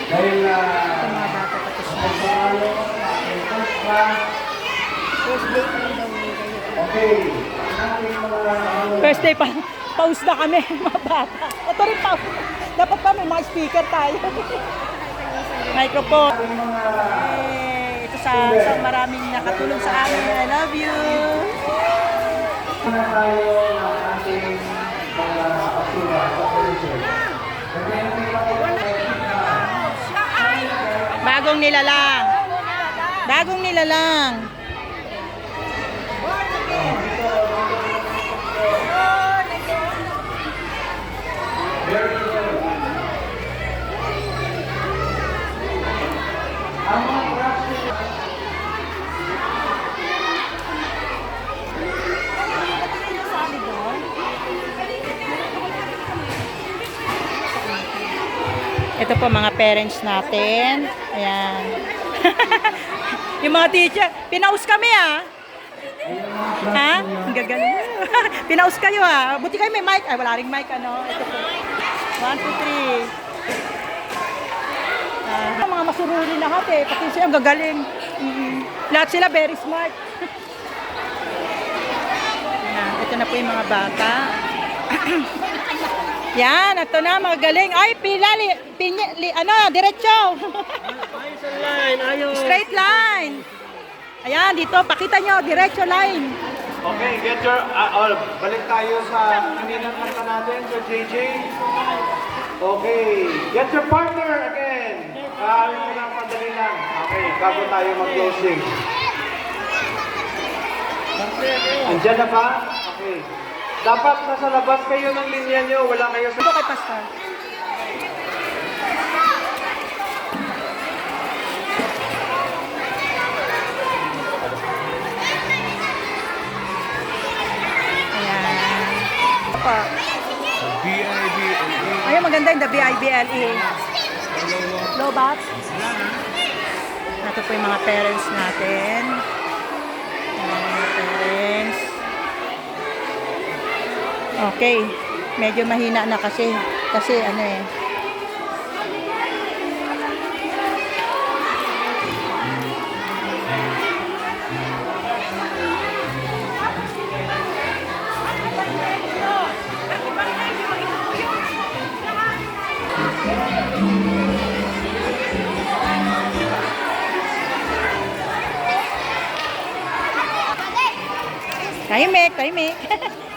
Speaker 5: Dahil
Speaker 1: Ito mga bata tapos na. First day pa, pause na kami, mga bata. Ito rin pause. Dapat pa may mga speaker tayo. Microphone. Ito sa maraming nakatulong sa amin. I love you. Bagong nilalang. Bagong nilalang. Ito po mga parents natin. Ayan. Yung mga teacher, pinaus kami ah. Ha? Ang gagaling. Pinaus kayo ah. Buti kayo may mic. Ay, wala ring mic ano. Ito po. 1, 2, 3. Mga masururi lahat eh. Pati siya ang gagaling. Lahat sila very smart. Ayan. na po yung mga bata. Yan, ito na, mga galing. Ay, diretso. Straight line. Ayan, dito, pakita nyo, diretso line.
Speaker 8: Okay, get your... balik tayo sa kaninang kanta natin, sa JJ. Okay, get your partner again. Kaamin mo lang, pandali lang. Okay, bago tayo mag-closing. Andiyan na ba? Okay. Dapat nasa labas kayo ng linya nyo, wala kayo sa...
Speaker 1: Ito kay Pastor. Ayan. Pa. Ayun, maganda yung the BIBLE. Lobat. Ito po yung mga parents natin. Ayan, mga parents. Okay. Medyo mahina na kasi. Kasi ano eh. Tahimik, tahimik.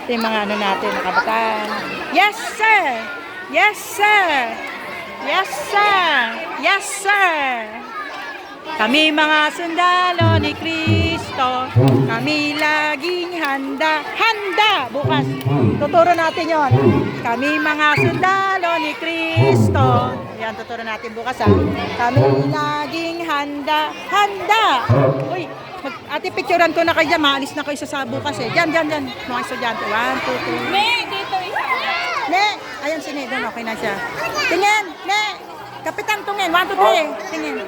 Speaker 1: Ito yung mga ano natin, mga kabataan. Yes, sir! Yes, sir! Yes, sir! Yes, sir! Kami mga sundalo ni Kristo, kami laging handa. Handa! Bukas, tuturo natin yon. Kami mga sundalo ni Kristo. Yan, tuturo natin bukas ha. Kami laging handa. Handa! Uy! Ate, picturean ko na kayo dyan. Maalis na kayo sa bukas eh. Dyan. Mga estudyante. 1, 2, 3.
Speaker 4: May, dito isa.
Speaker 1: Ne! Ayan si Ne. Doon, okay na siya. Tingin! Ne! Kapitan tungin. 1, 2, 3. Tingin.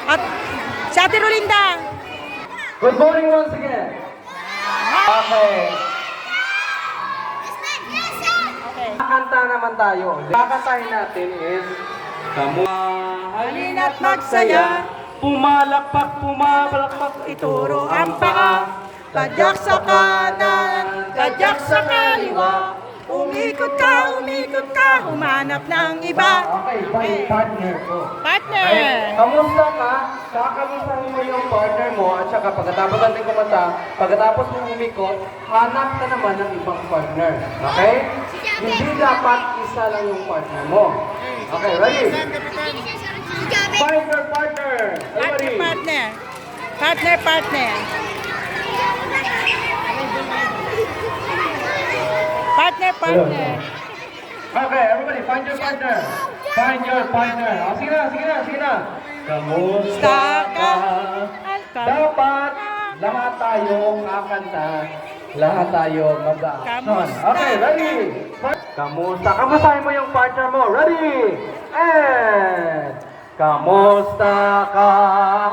Speaker 1: At si Ate Rolinda.
Speaker 5: Good morning once again. Okay. Kakanta naman tayo. Kakantahin natin is
Speaker 1: Halina't magsaya,
Speaker 5: pumalakpak, pumabalakpak,
Speaker 1: ituro ang paa. Padyak sa kanan, padyak sa kaliwa. Umikot ka, humanap ng iba.
Speaker 5: Okay, partner ko.
Speaker 1: Partner!
Speaker 5: Kamusta ka? Kakamustahin mo yung partner mo at saka pagkatapos natin kumanta, pagkatapos mo umikot, hanap ka naman ng ibang partner. Okay? Hindi dapat isa lang yung partner mo. Okay, ready? Find your partner. Everybody.
Speaker 1: Partner.
Speaker 5: Okay, everybody, find your partner. Find your partner. Oh, sige na. Kamusta ka? Dapat lahat tayong kakanta. Lahat tayo mag-action. Okay, ready? Kamustahin mo yung partner mo. Ready? And kamusta ka?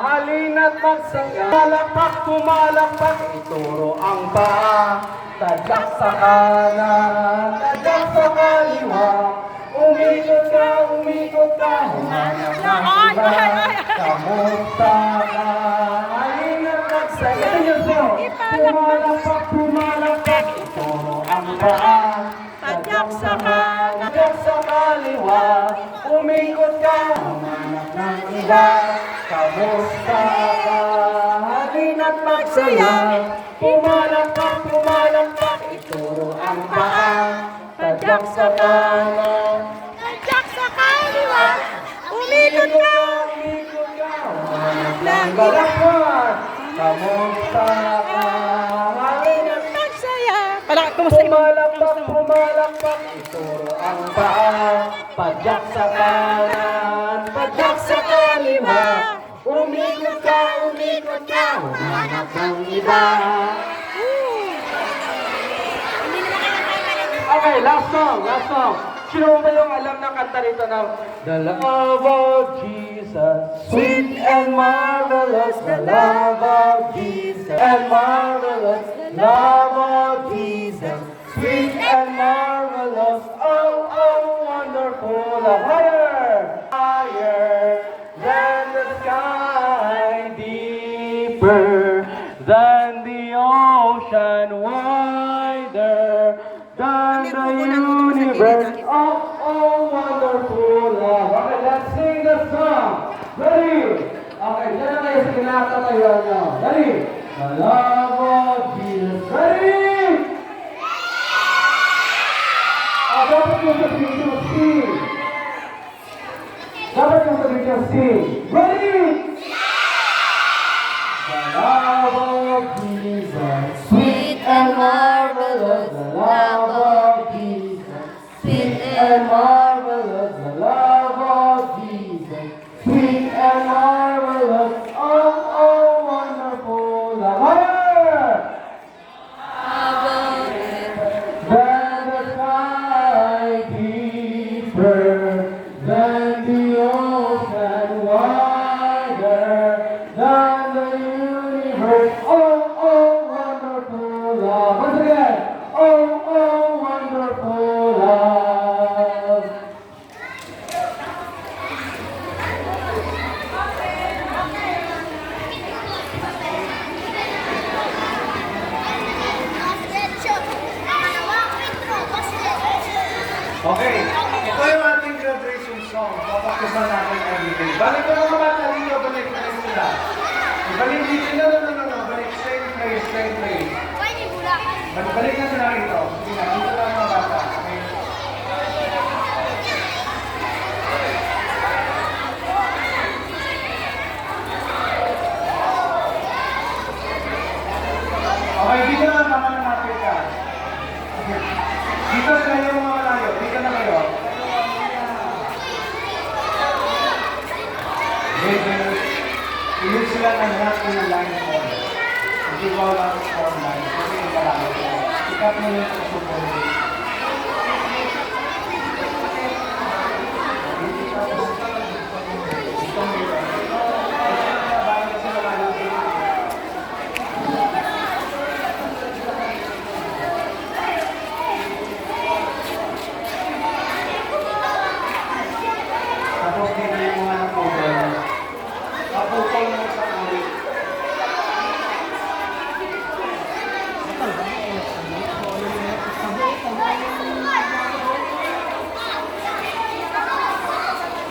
Speaker 5: Halina't magsaya. Pumalakpak, ituro ang paa. Tadyak sa kanan, tadyak sa kaliwa. Umikot ka, humanap ng iba. Kamusta ka? Halina't magsaya. Pumalakpak, ituro ang paa. Tadyak sa kanan, tadyak sa kaliwa. Umikot ka, humanap ng iba. Kamusta ka? Halina't magsaya. Pumalakpak, ituro ang paa. Tadyak sa kanan,
Speaker 1: Tadyak sa kaliwa. Umikot ka.
Speaker 5: humanap ng balakpak. Kamusta ka? Halina't
Speaker 1: Magsaya. Kumusta
Speaker 5: pumalakpak, ituro ang paa. Padyak sa kanan, padyak sa kaliwa. Umikot ka, humanap ng iba. Okay, last song. Sino ba yung alam ng kanta rito ng The love of Jesus, sweet and marvelous, the love of Jesus, and marvelous, love of Jesus, sweet and marvelous, oh, wonderful, higher than the sky, deep
Speaker 8: deeper than the ocean, wider than the universe. Oh, wonderful love. Okay, let's sing the song. Ready? Okay, dyan na kayo sa kinakatayon nyo. Ready? The love of Jesus. Ready? Dapat yung sabihin nyo, sing. Dapat yung sabihin nyo, sing. Ready? The love of Jesus, sweet and marvelous. The love of Jesus, sweet and marvelous. The love of Jesus, sweet and marvelous. Oh, wonderful love. Than the sky deeper, than the ocean wider, than the universe. Oh, wonderful love. Once again. Oh, wonderful love. Okay, ito yung ating graduation song. Papakusan natin everyday. Balik na mga bata dito, balik sila. Balik dito, no. Balik, same place. Balik na sila rito. Sige na, dito lang mga bata. Okay. Okay, dito na naman napit ka. Okay. Dito kayo mga malayo. Dito na kayo. Ilit sila ng lahat yung line mo. Hindi ko lang sa line. Kasi yung malayo. Ikat mo yung susunod. Tapos dito yung mga napupol. Napupol mo sa ulit.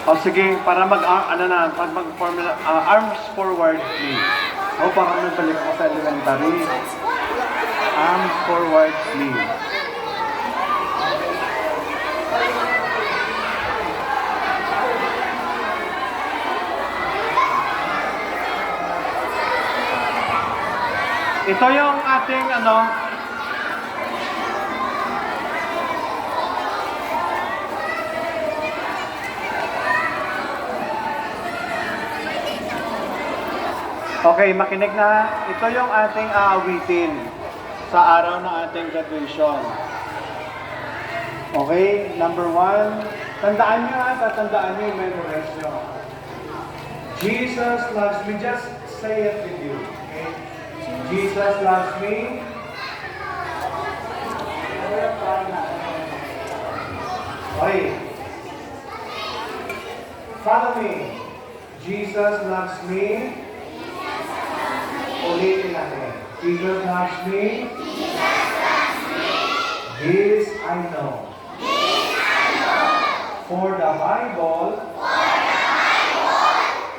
Speaker 8: O sige, para mag-formula, arms forward, please. O, parang nagbalik ako sa elementary. Arms forward, please. Ito yung ating okay, makinig na. Ito yung ating aawitin sa araw ng ating graduation. Okay, number 1. Tandaan nyo tatandaan nyo yung memorize nyo. Jesus loves me. Just say it with you. Okay? Jesus loves me. Okay. Follow me. Jesus loves me. Ulitin natin. Jesus loves me. This I know. For the Bible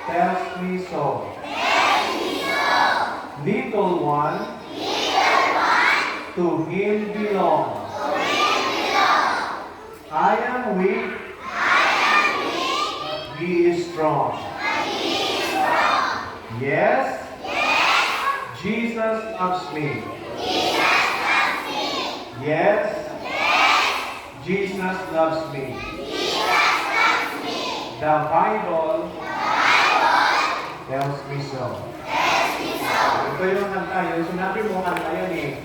Speaker 8: tells me so. Little one, to him belongs. I am weak, but he is strong. Yes, Jesus loves me. Yes, Jesus loves me. The Bible tells me so. Ito yung kanta yun. Sinabi mo kanta yan eh.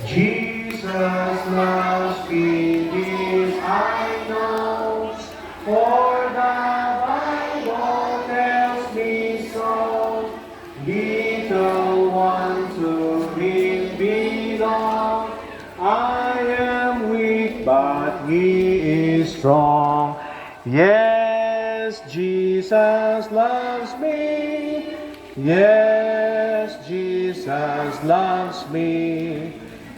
Speaker 8: Jesus loves me, this I know, for the Bible tells me so. Little one to him belong. I am weak, but he is strong. Yes, Jesus loves me. Yes, Jesus loves me.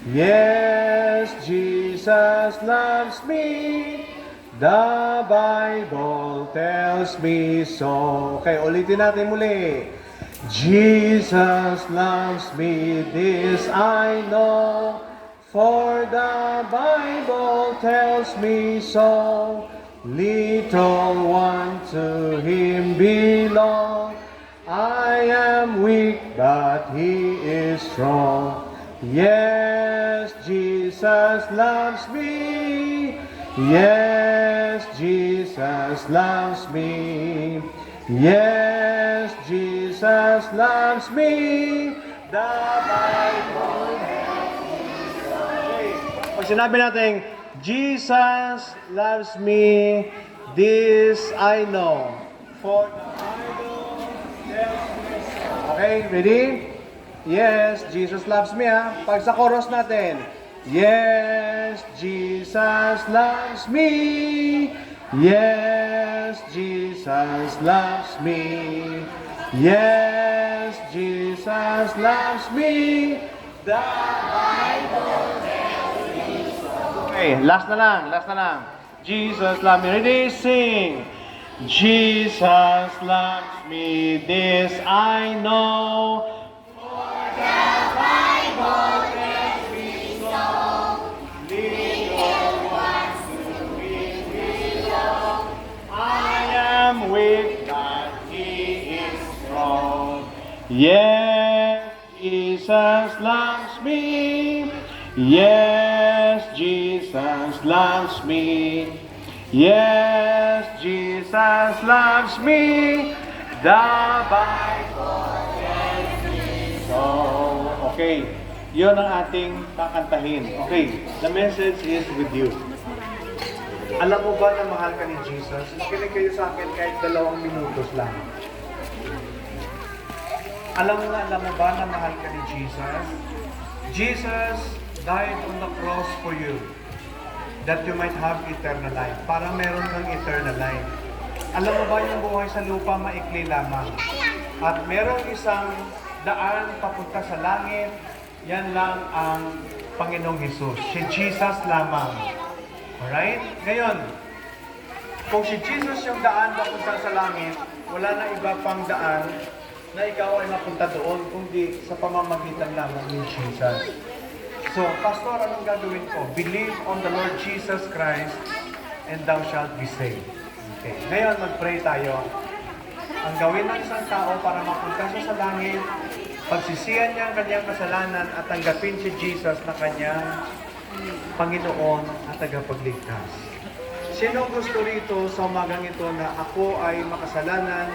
Speaker 8: Yes, Jesus loves me. The Bible tells me so. Okay, ulitin natin muli. Jesus loves me, this I know, for the Bible tells me so. Little one to him belong. I am weak, but he is strong. Yes, Jesus loves me. Yes, Jesus loves me. Yes, Jesus loves me. The Bible. Okay. Pag sinabi natin, Jesus loves me, this I know. For the Bible tells me so. Okay, ready? Yes, Jesus loves me, ha? Pag sa chorus natin, yes, Jesus loves me. Yes, Jesus loves me. Yes, Jesus loves me. The Bible tells me so. Okay, last na lang. Jesus loves me. Ready? Sing. Jesus loves me, this I know. For the Bible tells me so. Little ones to me belong. I am weak, but he is strong. Yes, Jesus loves me. Yes, Jesus loves me. Yes, Jesus loves me. The Bible tells me so. Okay, yun ang ating kakantahin. Okay, the message is with you. Alam mo ba na mahal ka ni Jesus? Makinig kayo sa akin kahit 2 minutos lang. Alam mo ba na mahal ka ni Jesus? Jesus died on the cross for you, that you might have eternal life. Para meron kang eternal life. Alam mo ba yung buhay sa lupa maikli lamang? At merong isang daan papunta sa langit, yan lang ang Panginoong Hesus. Si Jesus lamang. Alright? Ngayon, kung si Jesus yung daan papunta sa langit, wala na iba pang daan na ikaw ay mapunta doon, kundi sa pamamagitan lamang ni Jesus. So, Pastor, anong gagawin ko? Believe on the Lord Jesus Christ and thou shalt be saved. Okay. Ngayon, mag-pray tayo. Ang gawin ng isang tao para mapunta siya sa langit, pagsisihan niya ang kanyang kasalanan at tanggapin si Jesus na kanyang Panginoon at tagapagligtas. Sino gusto rito sa umagang ito na ako ay makasalanan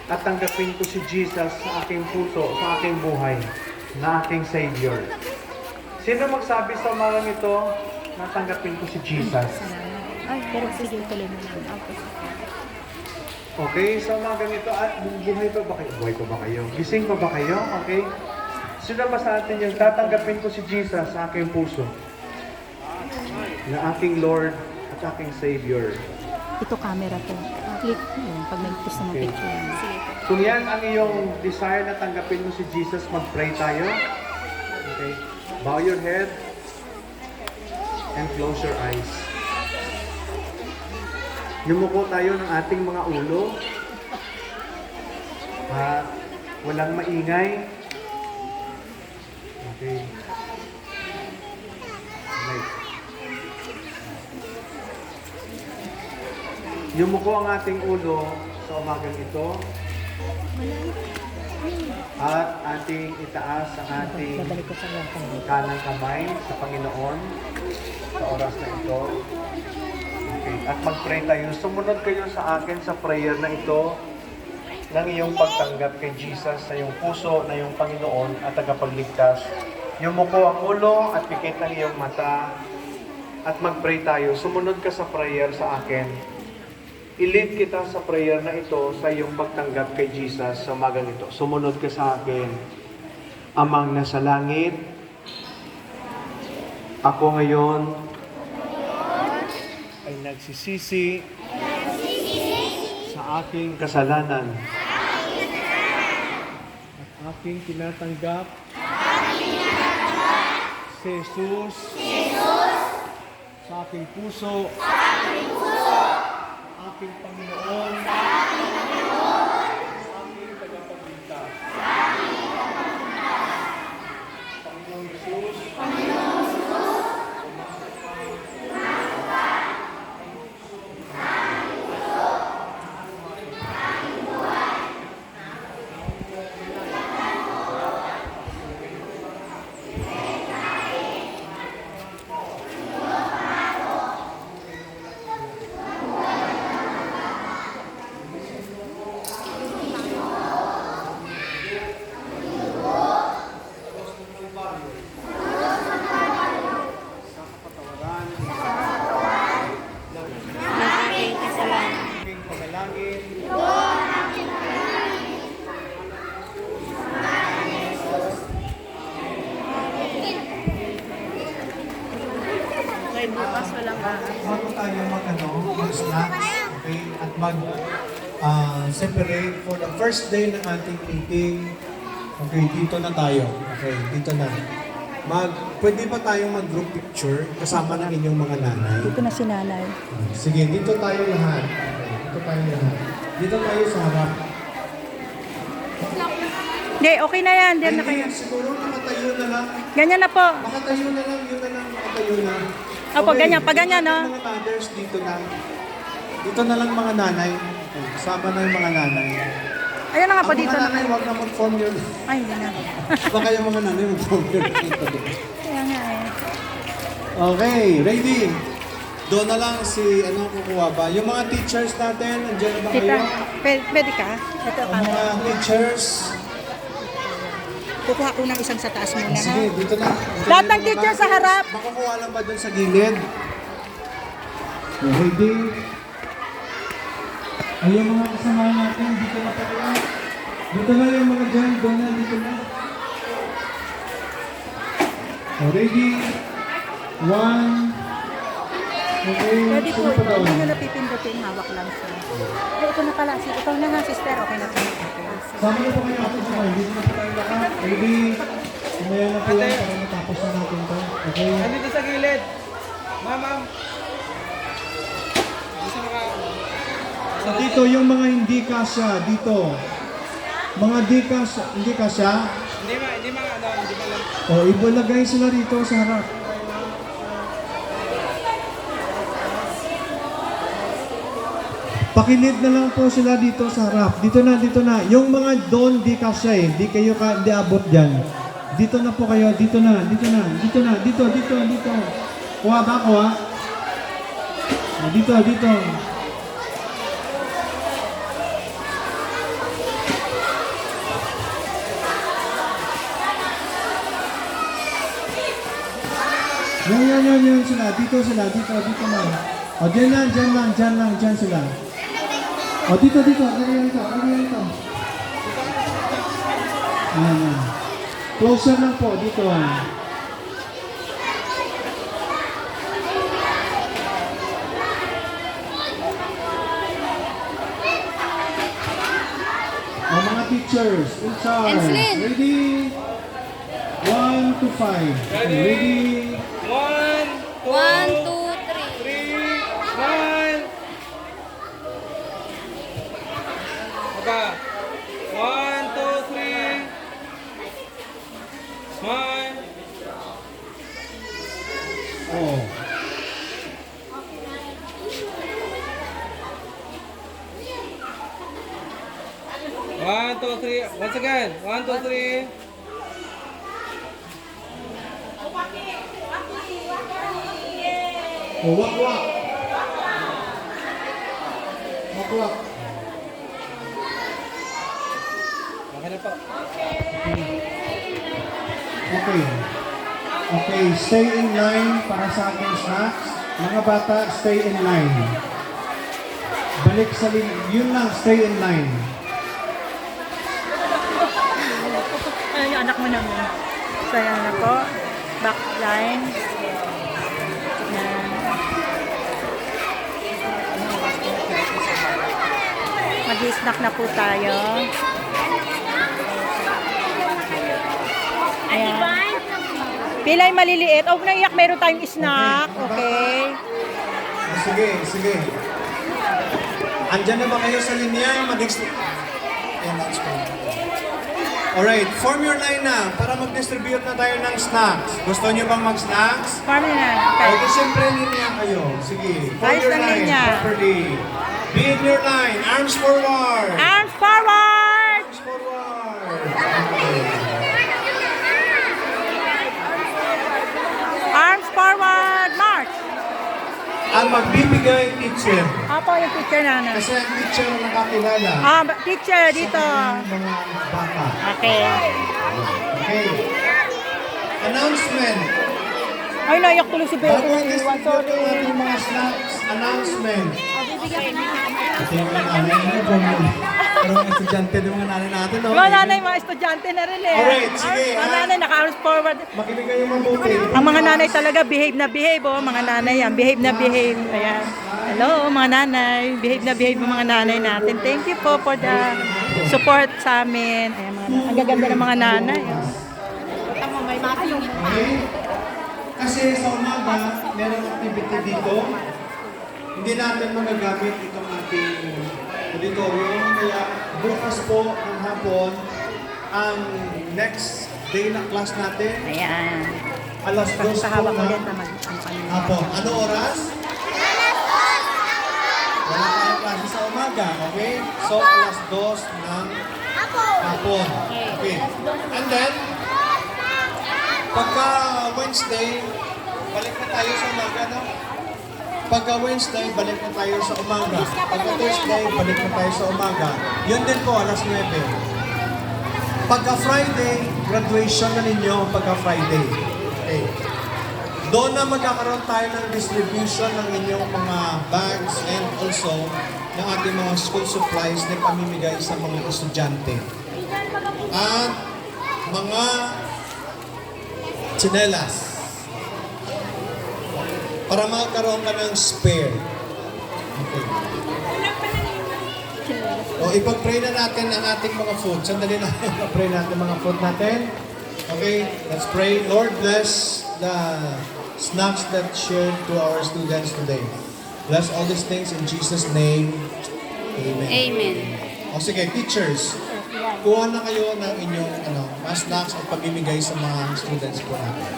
Speaker 8: at tanggapin ko si Jesus sa aking puso, sa aking buhay, na aking Savior? Sino magsabi sa umagang ito na tanggapin ko si Jesus?
Speaker 6: Ay, pero sige, tuloy mo lang.
Speaker 8: Okay, sa umagang ito, at buhay pa ba kayo? Buhay pa ba kayo? Gising pa ba kayo? Okay? Sino ba sa atin yung tatanggapin ko si Jesus sa aking puso? Na aking Lord at aking Savior.
Speaker 6: Ito camera to. Click yun pag may gusto ng
Speaker 8: Okay.
Speaker 6: picture. Sige.
Speaker 8: Kung yan ang iyong desire na tanggapin mo si Jesus, mag-pray tayo. Okay? Bow your head and close your eyes. Yumuko tayo ng ating mga ulo. At walang maingay. Okay. Right. Yumuko ang ating ulo sa umagang ito. At ating itaas ang ating
Speaker 6: Babalik ko sa lang kung
Speaker 8: kanang kamay sa Panginoon sa oras na ito. Okay. At mag-pray tayo. Sumunod kayo sa akin sa prayer na ito ng iyong pagtanggap kay Jesus sa iyong puso na iyong Panginoon at tagapagligtas. Yumuko ang ulo at pikit ang iyong mata at mag-pray tayo. Sumunod ka sa prayer sa akin. I-lead kita sa prayer na ito sa iyong pagtanggap kay Jesus sa umagang ito. Sumunod ka sa akin. Amang nasa langit, ako ngayon ay nagsisisi sa aking kasalanan. At aking tinatanggap si Jesus sa aking puso, aking Panginoon, aking tagapagligtas. Panginoon Jesus, aking panalangin,
Speaker 9: bago tayo mag-snacks, okay, at separate for the first day ng ating meeting. Okay, dito na tayo. Okay, dito na. Pwede ba tayong mag-group picture kasama ng inyong mga nanay?
Speaker 1: Dito na si nanay.
Speaker 9: Sige, dito tayo lahat. Okay, dito tayo lahat. Dito tayo sa harap.
Speaker 1: Hindi, okay na yan. Diyan na
Speaker 9: Ay,
Speaker 1: kayo.
Speaker 9: siguro nakatayo na lang.
Speaker 1: Ganyan na po.
Speaker 9: Makatayo na lang, yun na lang, makatayo na.
Speaker 1: Opo, ganyan, pag ganyan, no?
Speaker 9: Mga mothers, dito na. Dito na lang mga nanay. Okay, kasama na yung mga nanay.
Speaker 1: Ayun na nga po
Speaker 9: Ang
Speaker 1: dito
Speaker 9: mga
Speaker 1: na.
Speaker 9: nanay, huwag na mag-form yun.
Speaker 1: Ay, hindi na.
Speaker 9: Baka yung mga nanay mag-form yun.
Speaker 1: Kaya nga eh.
Speaker 9: Okay, ready? Doon na lang si, kukuha ba? Yung mga teachers natin, nandiyan na ba
Speaker 1: Tita,
Speaker 9: kayo?
Speaker 1: pwede ka? Ito,
Speaker 9: Ang mga teachers,
Speaker 2: Kukuha ko ng isang sa taas muna, ha?
Speaker 9: sige, dito na.
Speaker 1: Lahat ng teacher sa harap.
Speaker 9: Makukuha lang ba doon sa gilid? Ready? Ay, yung mga kasama natin, dito na tayo. Dito na yung mga dyan, doon na, dito na. Ready? One. Okay,
Speaker 1: Pwede po.
Speaker 9: sino pa daw?
Speaker 1: Hindi nyo napipindutin. Hawak lang siya. Ay, ito na pala. Ikaw na nga, sister. Okay na po. Okay.
Speaker 9: Sama na po kayo ako sa kayo. Dito na po tayo lahat. Ready? Kumaya na po yan para matapos na natin to. Okay?
Speaker 5: Nandito sa gilid. Ma'am.
Speaker 9: So dito, yung mga hindi kasya, dito. Mga hindi kasya,
Speaker 5: Hindi ma lang.
Speaker 9: o ibalagay sila rito sa harap. Pakilid na lang po sila dito sa harap. Dito na. Yung mga doon di kasya eh. Di kayo di abot dyan. Dito na po kayo. Dito na. Dito. Kuha ba? Kuha? Dito. Yan sila. Dito na. O, dyan lang sila. O, dito. Dito. Ayan. Closer lang po, dito. O, mga teachers, in charge.
Speaker 6: Enslin.
Speaker 9: Ready? 1 to 5. Ready?
Speaker 5: 1,
Speaker 6: 1, 2,
Speaker 5: 3, smile. Baba. 1, 2, 3. Smile.
Speaker 9: Oh.
Speaker 5: One, two, three. Once again. 1, 2, 3.
Speaker 9: Oh, wak. Wak.
Speaker 5: Okay na po.
Speaker 9: Okay, stay in line para sa ating snacks. Mga bata, stay in line. Balik sa yun lang, stay in line.
Speaker 1: Ay, yung anak mo naman. So, yan na po. Back line. Yan. Mag-snack na po tayo. Ayan. Pilay maliliit. Huwag na iyak, meron tayong snack. Okay.
Speaker 9: Sige, sige. Andyan na ba kayo sa linya? Alright, form your line na para mag-distribute na tayo ng snacks. Gusto niyo bang mag-snacks?
Speaker 1: Paano na? Okay.
Speaker 9: Okay, siyempre linya kayo. Sige, form
Speaker 1: Ayos
Speaker 9: your
Speaker 1: ng
Speaker 9: line
Speaker 1: linya.
Speaker 9: properly. Be in your line. Arms forward.
Speaker 1: Arms forward!
Speaker 9: Arms forward. Okay.
Speaker 1: Arms forward! March!
Speaker 9: Ang magbibigay teacher.
Speaker 1: Apo yung picture na.
Speaker 9: Kasi ang teacher ang nakakilala.
Speaker 1: Teacher dito.
Speaker 9: Sa mga bata.
Speaker 1: Okay.
Speaker 9: Okay. Announcement.
Speaker 1: Ay, naiyak tuloy si
Speaker 9: Bago
Speaker 1: Betty.
Speaker 9: i-distribute
Speaker 1: Sorry.
Speaker 9: ang ating mga snacks, announcement. Ito yung mga nanay na pero mga estudyante ng mga nanay natin. No?
Speaker 1: Mga nanay, mga estudyante na rin eh.
Speaker 9: Alright, sige,
Speaker 1: Mga
Speaker 9: ah.
Speaker 1: nanay, naka-arms forward.
Speaker 9: Makinig kayo mabuti.
Speaker 1: Ang mga nanay talaga, behave na behave, oh. Mga nanay yan, behave na behave. Ayan. Hello, mga nanay. Behave na behave ang mga nanay natin. Thank you po for the support sa amin. Ayan, ang gaganda ng mga nanay. Oh.
Speaker 9: Okay? Kasi sa umaga, merong activity dito. Hindi natin magagamit itong ating auditorium. Kaya bukas po ng hapon, ang next day na class natin,
Speaker 1: Ayan.
Speaker 9: alas 2 po
Speaker 1: Pagkahawak ulit
Speaker 9: ng
Speaker 1: na mag-ampanya.
Speaker 9: hapon. Ano oras? Wala tayong klase sa umaga, okay? So, alas 2 ng hapon. Okay. And then, pagka Wednesday, balik na tayo sa umaga, no? Pagka Wednesday, balik na tayo sa umaga. Pagka Thursday, balik na tayo sa umaga. Yun din po, alas 9. Pagka Friday, graduation na ninyo pagka Friday. Okay. Doon na magkakaroon tayo ng distribution ng inyong mga bags and also ng ating mga school supplies na pamimigay sa mga estudyante. At mga tsinelas. Para magkaroon ka ng spare. Okay. O, ipag-pray na natin ang ating mga food. Sandali na, ipag-pray natin mga food natin. Okay, let's pray. Lord, bless the snacks that shared to our students today. Bless all these things in Jesus' name. Amen.
Speaker 6: Amen.
Speaker 9: O sige, teachers, kuha na kayo ng inyong mga snacks at pamimigay sa mga students po natin.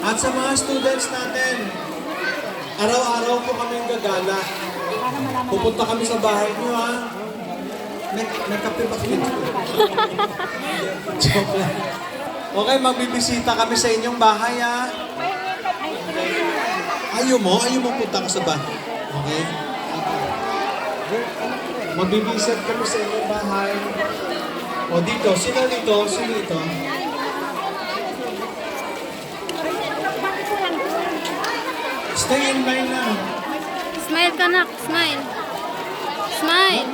Speaker 9: At sa mga students natin, araw-araw po kaming gagala. Pupunta kami sa bahay niyo, ha? May kape ba kayo? Joke lang. Okay, magbibisita kami sa inyong bahay, ha? Ayaw mo punta ka sa bahay. Okay? Magbibisit kami sa inyong bahay. O dito, sino dito? Sino ito? Stay in line na.
Speaker 6: Smile ka na. Smile. Smile.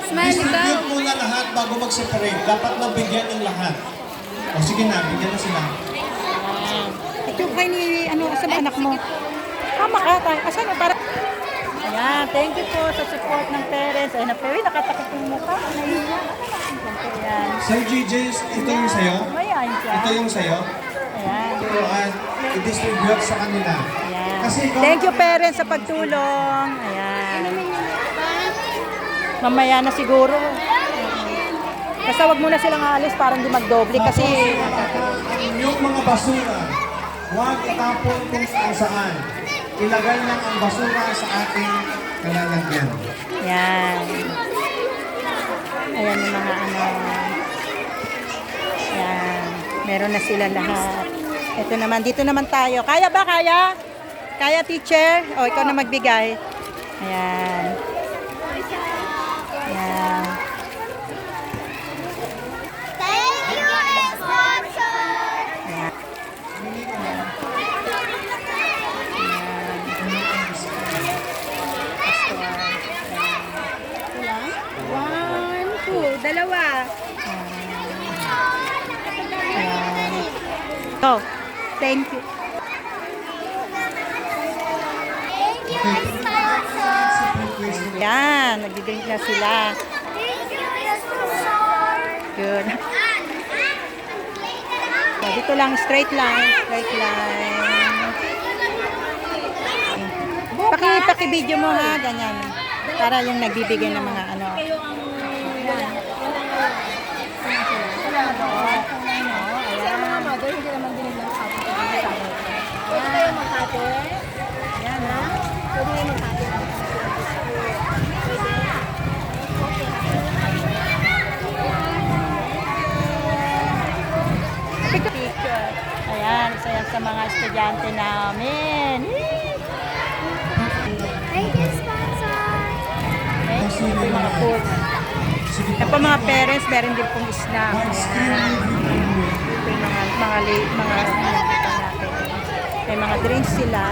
Speaker 6: Smile ikaw.
Speaker 9: Distribute muna lahat bago mag-separate. Dapat nabigyan ng lahat. O sige na, bigyan na sila.
Speaker 1: Ito kay ni, asan ba anak mo? Tama ka tayo. Asan na para? Ayan, thank you po sa support ng parents. Ayan na po, nakatakot yung mukha. Nahiya. Ayan.
Speaker 9: Sir GJ's, ito yung sayo?
Speaker 1: Ayan siya.
Speaker 9: Ito yung sayo?
Speaker 1: Ayan.
Speaker 9: Ito at i-distribute sa kanila.
Speaker 1: Ayan.
Speaker 9: Kasi ikaw,
Speaker 1: Thank you parents sa pagtulong. Ayan. Mamaya na siguro. Basta wag muna silang alis para hindi magdoble kasi
Speaker 9: ang inyong mga basura, huwag itapon kung saan. Ilagay lang ang basura sa ating kalalagyan.
Speaker 1: Ayan. Ayan yung mga Ayan. Meron na sila lahat. Ito naman, dito naman tayo. Kaya ba? Kaya? Kaya, teacher? O, ikaw na magbigay. Ayan. Ayan.
Speaker 4: Thank you, sponsor!
Speaker 1: Ayan.
Speaker 7: One, two, dalawa.
Speaker 1: Ayan. So, thank you.
Speaker 4: Thank you, sponsor!
Speaker 1: Yan, nagdi-drink na sila. Good. So, dito lang, straight line. Straight line. Paki-video mo ha, ganyan. Para yung nagbibigay ng mga ano.
Speaker 4: Pwede kayo maghati? Ayan ha? Pwede kayo maghati.
Speaker 1: Picture. Ayan, isa yan sa mga estudyante namin.
Speaker 4: Thank you, sponsor!
Speaker 1: Ito yung mga food. Yan po mga parents, meron din pong snack. Ayan. Ito yung mga nakita natin. May mga drinks sila.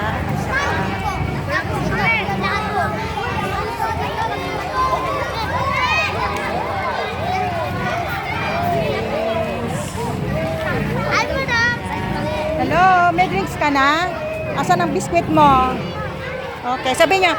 Speaker 1: At saka, hello, may drinks ka na? Asan ang biskwit mo? Okay, sabi niya,